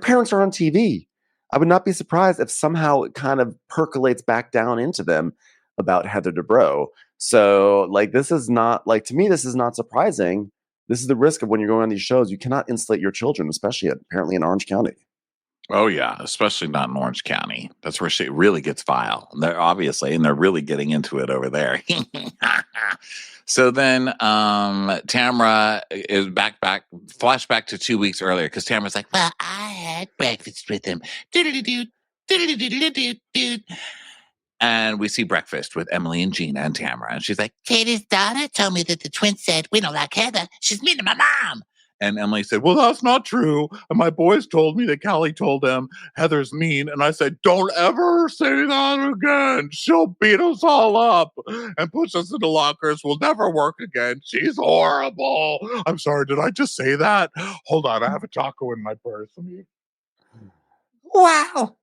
parents are on TV. I would not be surprised if somehow it kind of percolates back down into them about Heather Dubrow. So, like, this is not, like, to me, this is not surprising. This is the risk of when you're going on these shows. You cannot insulate your children, especially apparently in Orange County. Oh, yeah, especially not in Orange County. That's where shit really gets vile. They're really getting into it over there. So then Tamra is flashback to 2 weeks earlier because Tamra's like, well, I had breakfast with him. And we see breakfast with Emily and Gina and Tamra. And she's like, Katie's daughter told me that the twins said, we don't like Heather. She's mean to my mom. And Emily said, well, that's not true. And my boys told me that Callie told them Heather's mean. And I said, don't ever say that again. She'll beat us all up and push us into lockers. We'll never work again. She's horrible. I'm sorry. Did I just say that? Hold on. I have a taco in my purse. Wow.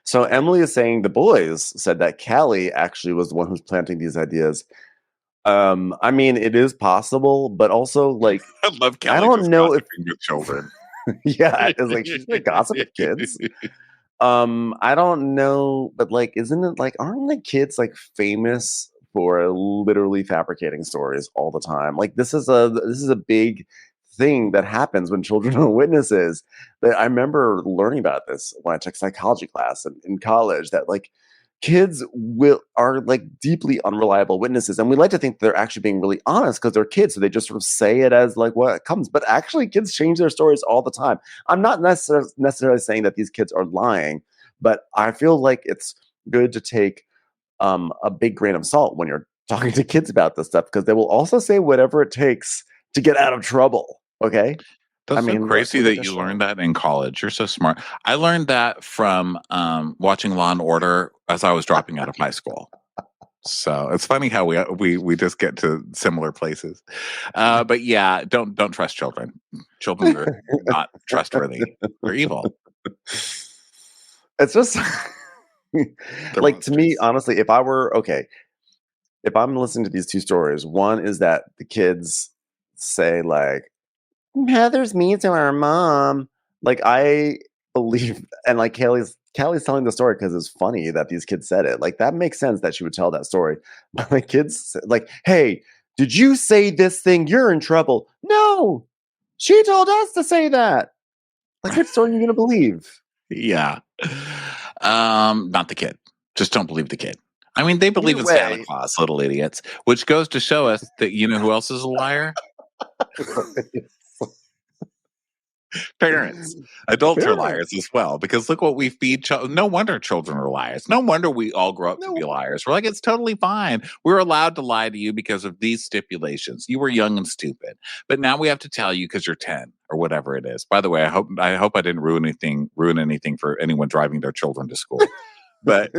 So Emily is saying the boys said that Callie actually was the one who's planting these ideas. I mean, it is possible, but also, like, I love Callie. I don't know if your children. Yeah, it's like she's like gossiping kids. I don't know, but like, isn't it like, aren't the kids like famous for literally fabricating stories all the time? Like, this is a big thing that happens when children are witnesses. That I remember learning about this when I took psychology class in college, that like kids are like deeply unreliable witnesses, and we like to think they're actually being really honest because they're kids, so they just sort of say it as like what it comes. But actually, kids change their stories all the time. I'm not necessarily saying that these kids are lying, but I feel like it's good to take a big grain of salt when you're talking to kids about this stuff, because they will also say whatever it takes to get out of trouble. Okay. That's so crazy that's that you learned that in college. You're so smart. I learned that from watching Law and Order as I was dropping out of high school. So it's funny how we just get to similar places. But yeah, don't trust children. Children are not trustworthy. They're evil. It's just like, to me, monsters. honestly, if I'm listening to these two stories, one is that the kids say like, Heather's mean to our mom. Like, I believe, and like Kaylee's telling the story because it's funny that these kids said it. Like, that makes sense that she would tell that story. But the kids like, hey, did you say this thing? You're in trouble. No, she told us to say that. Like, what story are you gonna believe? Yeah. Not the kid. Just don't believe the kid. I mean, they believe in Santa Claus, little idiots, which goes to show us that, you know who else is a liar? Parents. Adults are liars as well, because look what we feed children. No wonder children are liars. No wonder we all grow up to be liars. We're like, it's totally fine. We're allowed to lie to you because of these stipulations. You were young and stupid, but now we have to tell you because you're 10 or whatever it is. By the way, I hope I didn't ruin anything for anyone driving their children to school. But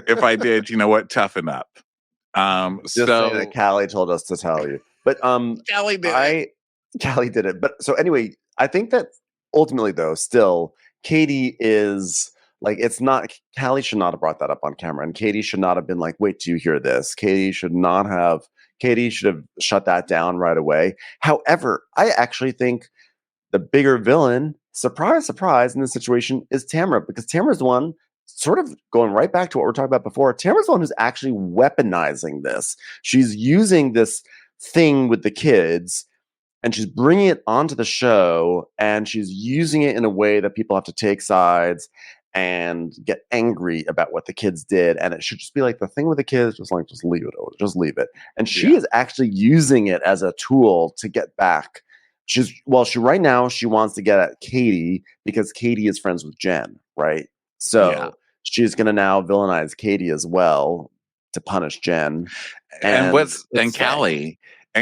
if I did, you know what? Toughen up. Just saying that Callie told us to tell you. But Callie did Callie did it. But so anyway, I think that ultimately, though, still Katie is like, it's not, Callie should not have brought that up on camera, and Katie should not have been like, wait, do you hear this? Katie should have shut that down right away. However, I actually think the bigger villain, surprise, surprise, in this situation is Tamra, because Tamra's the one, sort of going right back to what we were talking about before. Tamra's the one who's actually weaponizing this. She's using this thing with the kids, and she's bringing it onto the show, and she's using it in a way that people have to take sides and get angry about what the kids did. And it should just be like, the thing with the kids, just leave it. And she is actually using it as a tool to get back. Right now she wants to get at Katie because Katie is friends with Jen, right? So she's going to now villainize Katie as well to punish Jen. And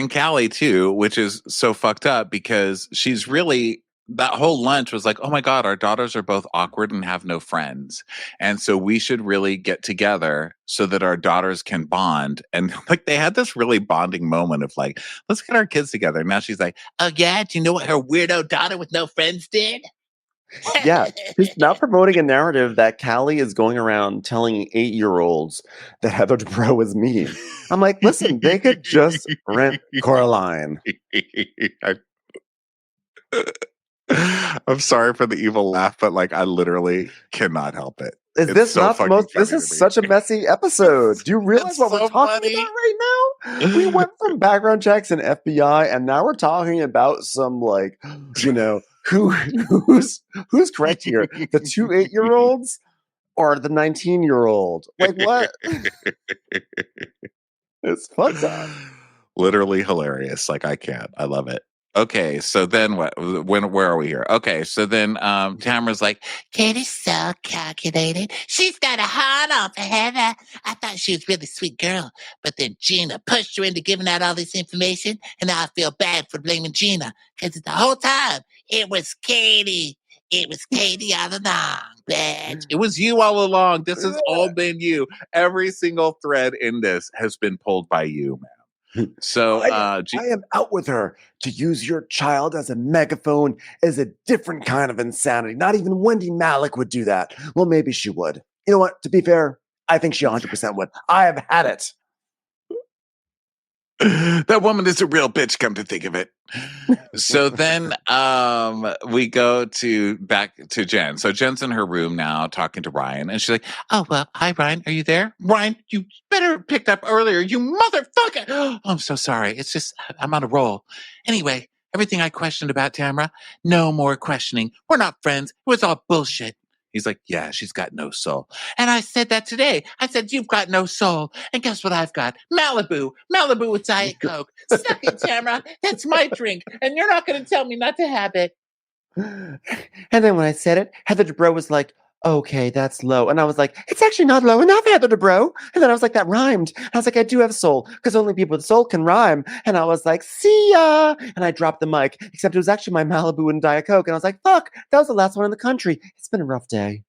Callie too, which is so fucked up, because she's really, that whole lunch was like, oh my God, our daughters are both awkward and have no friends. And so we should really get together so that our daughters can bond. And like, they had this really bonding moment of like, let's get our kids together. Now she's like, oh yeah, do you know what her weirdo daughter with no friends did? Yeah, she's now promoting a narrative that Callie is going around telling 8-year-olds that Heather Dubrow is mean. I'm like, listen, they could just rent Coraline. I'm sorry for the evil laugh, but like, I literally cannot help it. This is such a messy episode. Do you realize what we're talking about right now? We went from background checks and FBI, and now we're talking about some, like, you know, who's correct here? The 2 8-year-olds or the 19-year-old? Like, what? It's fucked up. Literally hilarious. Like, I can't. I love it. Okay, so then what? Where are we here? Okay, so then Tamra's like, Katie's so calculated. She's got a heart on for Heather. I thought she was a really sweet girl, but then Gina pushed her into giving out all this information, and now I feel bad for blaming Gina, because the whole time it was Katie. It was Katie all along, bitch. It was you all along. This has all been you. Every single thread in this has been pulled by you, man. So I am out with her. To use your child as a megaphone is a different kind of insanity. Not even Wendy Malick would do that. Well, maybe she would. You know what? To be fair, I think she 100% would. I have had it. That woman is a real bitch, come to think of it. So then we go back to Jen. So Jen's in her room now talking to Ryan, and she's like, oh, well, hi, Ryan. Are you there? Ryan, you better picked up earlier, you motherfucker. Oh, I'm so sorry. It's just, I'm on a roll. Anyway, Everything I questioned about Tamra, no more questioning. We're not friends. It was all bullshit. He's like, yeah, she's got no soul. And I said that today. I said, you've got no soul. And guess what I've got? Malibu. Malibu with Diet Coke. Suck it, Tamra. That's my drink. And you're not going to tell me not to have it. And then when I said it, Heather Dubrow was like, okay, that's low. And I was like, it's actually not low enough, Heather Dubrow. And then I was like, that rhymed. I was like, I do have soul because only people with soul can rhyme. And I was like, see ya. And I dropped the mic, except it was actually my Malibu and Diet Coke. And I was like, fuck, that was the last one in the country. It's been a rough day.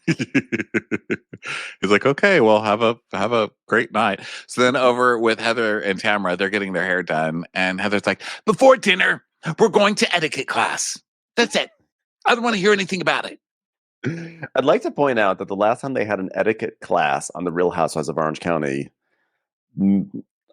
He's like, okay, well, have a great night. So then over with Heather and Tamra, they're getting their hair done. And Heather's like, before dinner, we're going to etiquette class. That's it. I don't want to hear anything about it. I'd like to point out that the last time they had an etiquette class on the Real Housewives of Orange County,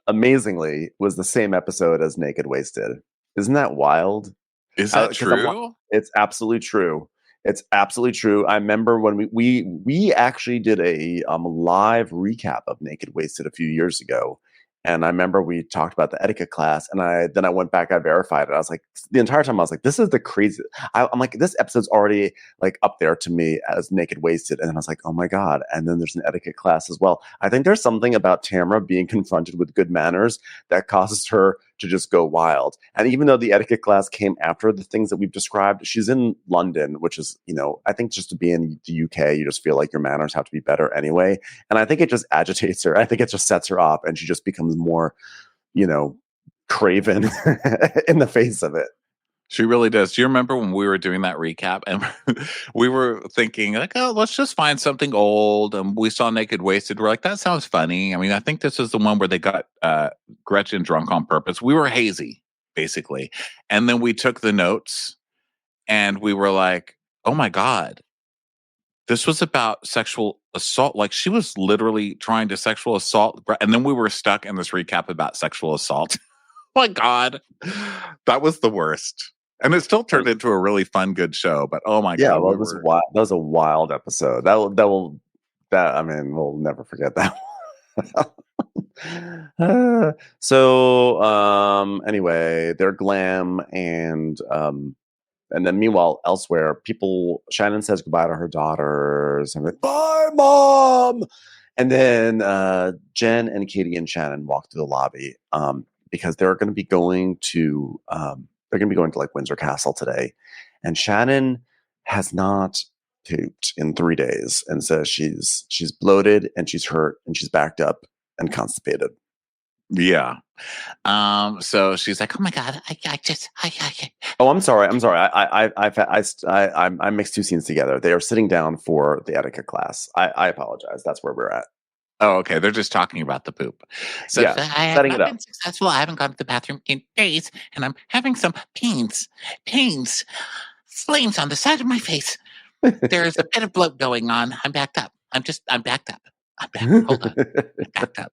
amazingly, was the same episode as Naked Wasted. Isn't that wild? Is that true? It's absolutely true. It's absolutely true. I remember when we actually did a live recap of Naked Wasted a few years ago. And I remember we talked about the etiquette class, and I went back, I verified it. I was like, the entire time I was like, this is the crazy. I'm like, this episode's already like up there to me as Naked Wasted. And then I was like, oh my God. And then there's an etiquette class as well. I think there's something about Tamra being confronted with good manners that causes her to just go wild. And even though the etiquette class came after the things that we've described, she's in London, which is, I think just to be in the UK, you just feel like your manners have to be better anyway. And I think it just agitates her. I think it just sets her off, and she just becomes more, craven in the face of it. She really does. Do you remember when we were doing that recap and we were thinking like, oh, let's just find something old. And we saw Naked Wasted. We're like, that sounds funny. I mean, I think this is the one where they got Gretchen drunk on purpose. We were hazy, basically. And then we took the notes and we were like, oh my God, this was about sexual assault. Like she was literally trying to sexual assault. And then we were stuck in this recap about sexual assault. Oh my God, that was the worst. And it still turned into a really fun, good show. But oh my God, well, it was wild. That was a wild episode. We'll never forget that one. Anyway, they're glam, and then meanwhile, elsewhere, Shannon says goodbye to her daughters. I'm like, bye, Mom. And then Jen and Katie and Shannon walk through the lobby because they're going to be going to like Windsor Castle today, and Shannon has not pooped in 3 days, and says she's bloated and she's hurt and she's backed up and constipated. Yeah. So she's like, oh my God, I Oh, I'm sorry. I mixed two scenes together. They are sitting down for the etiquette class. I apologize. That's where we're at. Oh, okay. They're just talking about the poop. So I have not been successful. I haven't gone to the bathroom in days, and I'm having some pains, flames on the side of my face. There's a bit of bloat going on. I'm backed up. I'm backed up. Hold on. I'm backed up.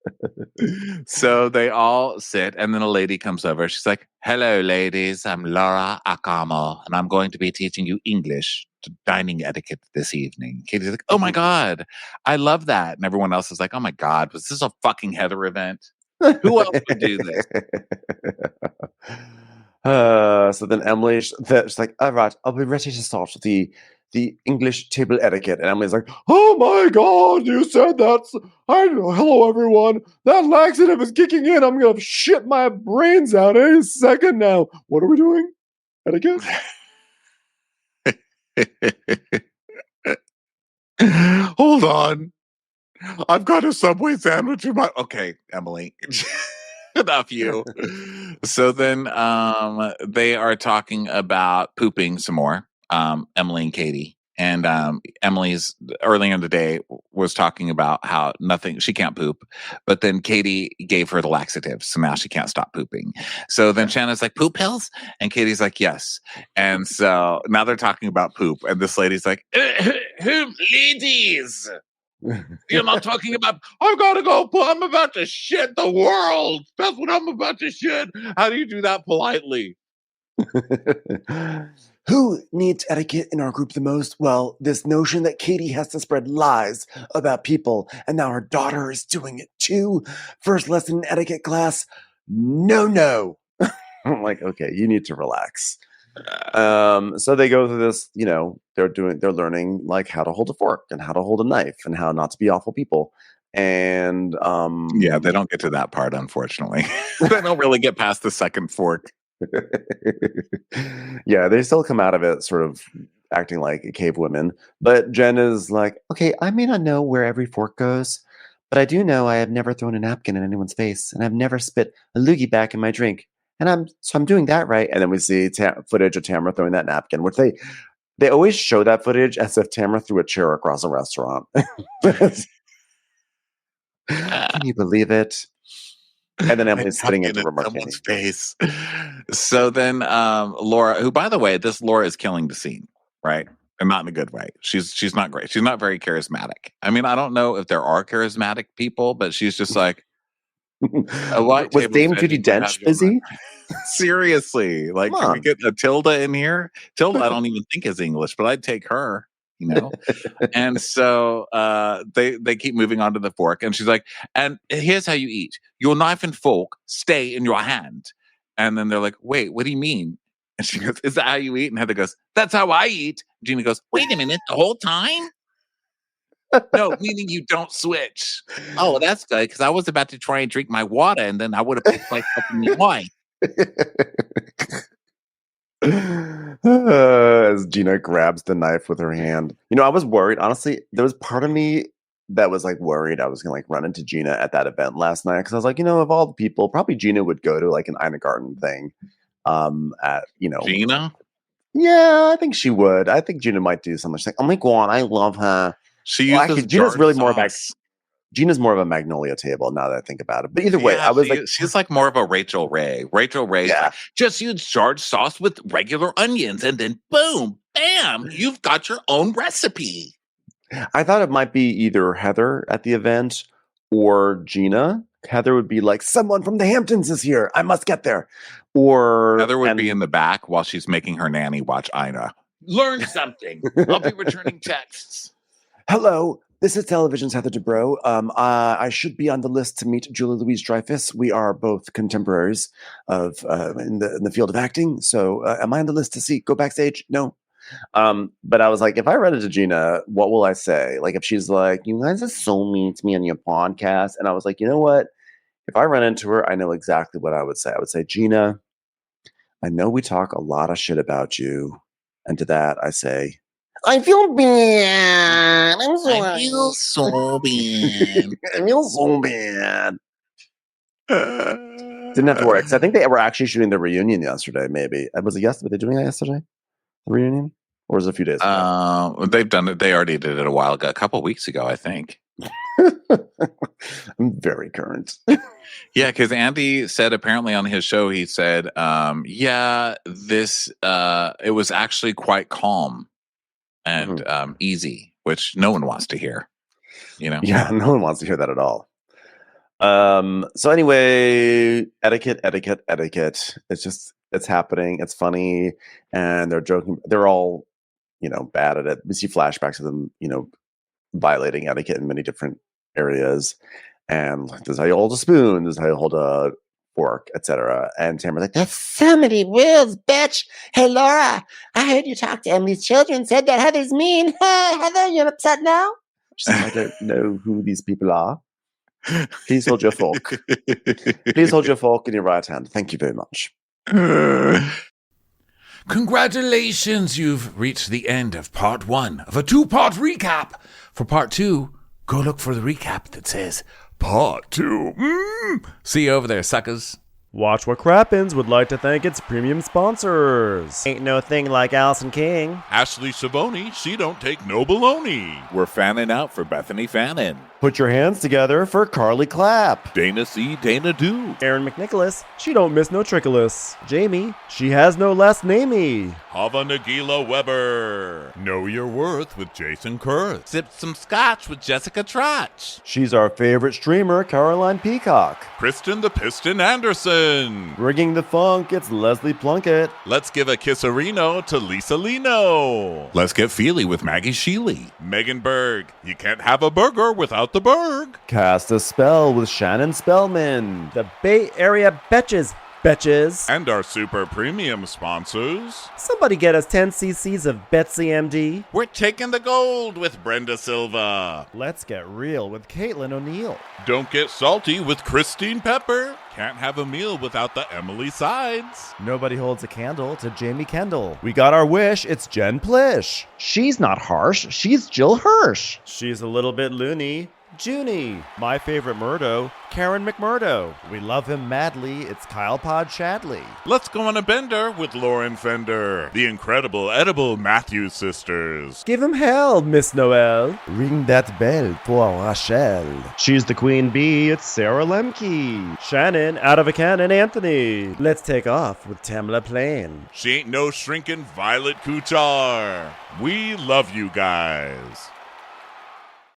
So they all sit, and then a lady comes over. She's like, hello, ladies. I'm Laura Akamo, and I'm going to be teaching you English dining etiquette this evening. Katie's like, oh my God, I love that. And everyone else is like, oh my God, was this a fucking Heather event? Who else would do this? So then Emily, she's like, all right, I'll be ready to start the English table etiquette. And Emily's like, oh my God, you said that. Hello, everyone. That laxative is kicking in. I'm going to shit my brains out any second now. What are we doing? Etiquette? Hold on. I've got a Subway sandwich in my... Okay, Emily. Enough you. So then they are talking about pooping some more. Emily and Katie. And Emily's earlier in the day was talking about how she can't poop, but then Katie gave her the laxative, so now she can't stop pooping. So then Shannon's like, poop pills? And Katie's like, yes. And so now they're talking about poop, and this lady's like, ladies, you're not talking about, I've got to go, I'm about to shit the world. That's what I'm about to shit. How do you do that politely? Who needs etiquette in our group the most? Well, this notion that Katie has to spread lies about people, and now her daughter is doing it too. First lesson in etiquette class, no. I'm like, okay, you need to relax. So they go through this, they're learning like how to hold a fork and how to hold a knife and how not to be awful people. And Yeah, they don't get to that part, unfortunately. They don't really get past the second fork. yeah, they still come out of it sort of acting like cave women. But Jen is like, okay, I may not know where every fork goes, but I do know I have never thrown a napkin in anyone's face, and I've never spit a loogie back in my drink. And I'm doing that right. And then we see footage of Tamra throwing that napkin, which they always show that footage as if Tamra threw a chair across a restaurant. Can you believe it? And then Emily's spitting into someone's face. So then Laura, who by the way, this Laura is killing the scene, right? And not in a good way. She's not great. She's not very charismatic. I mean, I don't know if there are charismatic people, but she's just like was Dame Judi Dench busy? Seriously, like can we get a Tilda in here? Tilda, I don't even think is English, but I'd take her. And so they keep moving on to the fork, and she's like, and here's how you eat: your knife and fork stay in your hand. And then they're like, wait, what do you mean? And she goes, is that how you eat? And Heather goes, that's how I eat. Gina goes, wait a minute, the whole time? No, meaning you don't switch. Oh, well, that's good, because I was about to try and drink my water, and then I would have put myself in the wine. As Gina grabs the knife with her hand. I was worried. Honestly, there was part of me that was like worried I was gonna like run into Gina at that event last night, because I was like, of all the people, probably Gina would go to like an Ina Garten thing. Gina? Yeah, I think she would. I think Gina might do something. She's like, oh my god, I love her. She uses actually, Gina's really more about sauce. Gina's more of a Magnolia table now that I think about it. But either way, I was she's like more of a Rachel Ray. Rachel Ray's like, just use jarred sauce with regular onions, and then boom, bam, you've got your own recipe. I thought it might be either Heather at the event or Gina. Heather would be like, someone from the Hamptons is here. I must get there. Or Heather would be in the back while she's making her nanny watch Ina. Learn something. I'll be returning texts. Hello, this is Television's Heather Dubrow. I should be on the list to meet Julia Louise-Dreyfus. We are both contemporaries of in the field of acting. So am I on the list to go backstage? No. But I was like, if I run into Gina, what will I say? Like, if she's like, you guys are so mean to me on your podcast. And I was like, you know what? If I run into her, I know exactly what I would say. I would say, Gina, I know we talk a lot of shit about you. And to that, I say, I feel bad. I feel so bad. I feel so bad. Didn't have to worry, because I think they were actually shooting the reunion yesterday, maybe. Was it yesterday? Were they doing that yesterday? The reunion? Or was it a few days ago? They've done it. They already did it a while ago, a couple of weeks ago, I think. I'm very current. Yeah, because Andy said apparently on his show, he said, it was actually quite calm and easy, which no one wants to hear. Yeah, no one wants to hear that at all. So anyway, etiquette. It's happening. It's funny, and they're joking. They're all, bad at it. We see flashbacks of them, violating etiquette in many different areas. And this is how you hold a spoon. This is how you hold a fork, etc. And Tamra's like, "There's so many rules, bitch. Hey, Laura, I heard you talked to Emily's children. Said that Heather's mean. Heather, you're upset now?" She's like, I don't know who these people are. Please hold your fork. Please hold your fork in your right hand. Thank you very much. Congratulations, you've reached the end of part 1 of a 2-part recap. For part 2, go look for the recap that says part 2. See you over there, suckers. Watch What Crappens would like to thank its premium sponsors. Ain't no thing like Allison King. Ashley Savoni, she don't take no baloney. We're fanning out for Bethany Fannin. Put your hands together for Carly Clapp. Dana C. Dana Do. Aaron McNicholas, she don't miss no trickolas. Jamie, she has no last namey. Hava Nagila Weber. Know Your Worth with Jason Kurth. Sip some scotch with Jessica Trotch. She's our favorite streamer, Caroline Peacock. Kristen the Piston Anderson. Rigging the funk, it's Leslie Plunkett. Let's give a kisserino to Lisa Lino. Let's get feely with Maggie Sheely. Megan Berg. You can't have a burger without the Berg. Cast a spell with Shannon Spellman. The Bay Area Betches. Betches. And our super premium sponsors. Somebody get us 10 cc's of Betsy MD. We're taking the gold with Brenda Silva. Let's get real with Caitlin O'Neill. Don't get salty with Christine Pepper. Can't have a meal without the Emily Sides. Nobody holds a candle to Jamie Kendall. We got our wish, it's Jen Plish. She's not harsh, she's Jill Hirsch. She's a little bit loony. Junie. My favorite Murdo, Karen McMurdo. We love him madly, it's Kyle Pod Shadley. Let's go on a bender with Lauren Fender. The incredible edible Matthews sisters. Give him hell, Miss Noel. Ring that bell for Rachel. She's the queen bee, it's Sarah Lemke. Shannon, out of a cannon, Anthony. Let's take off with Tamla Plain. She ain't no shrinking Violet Kuchar. We love you guys.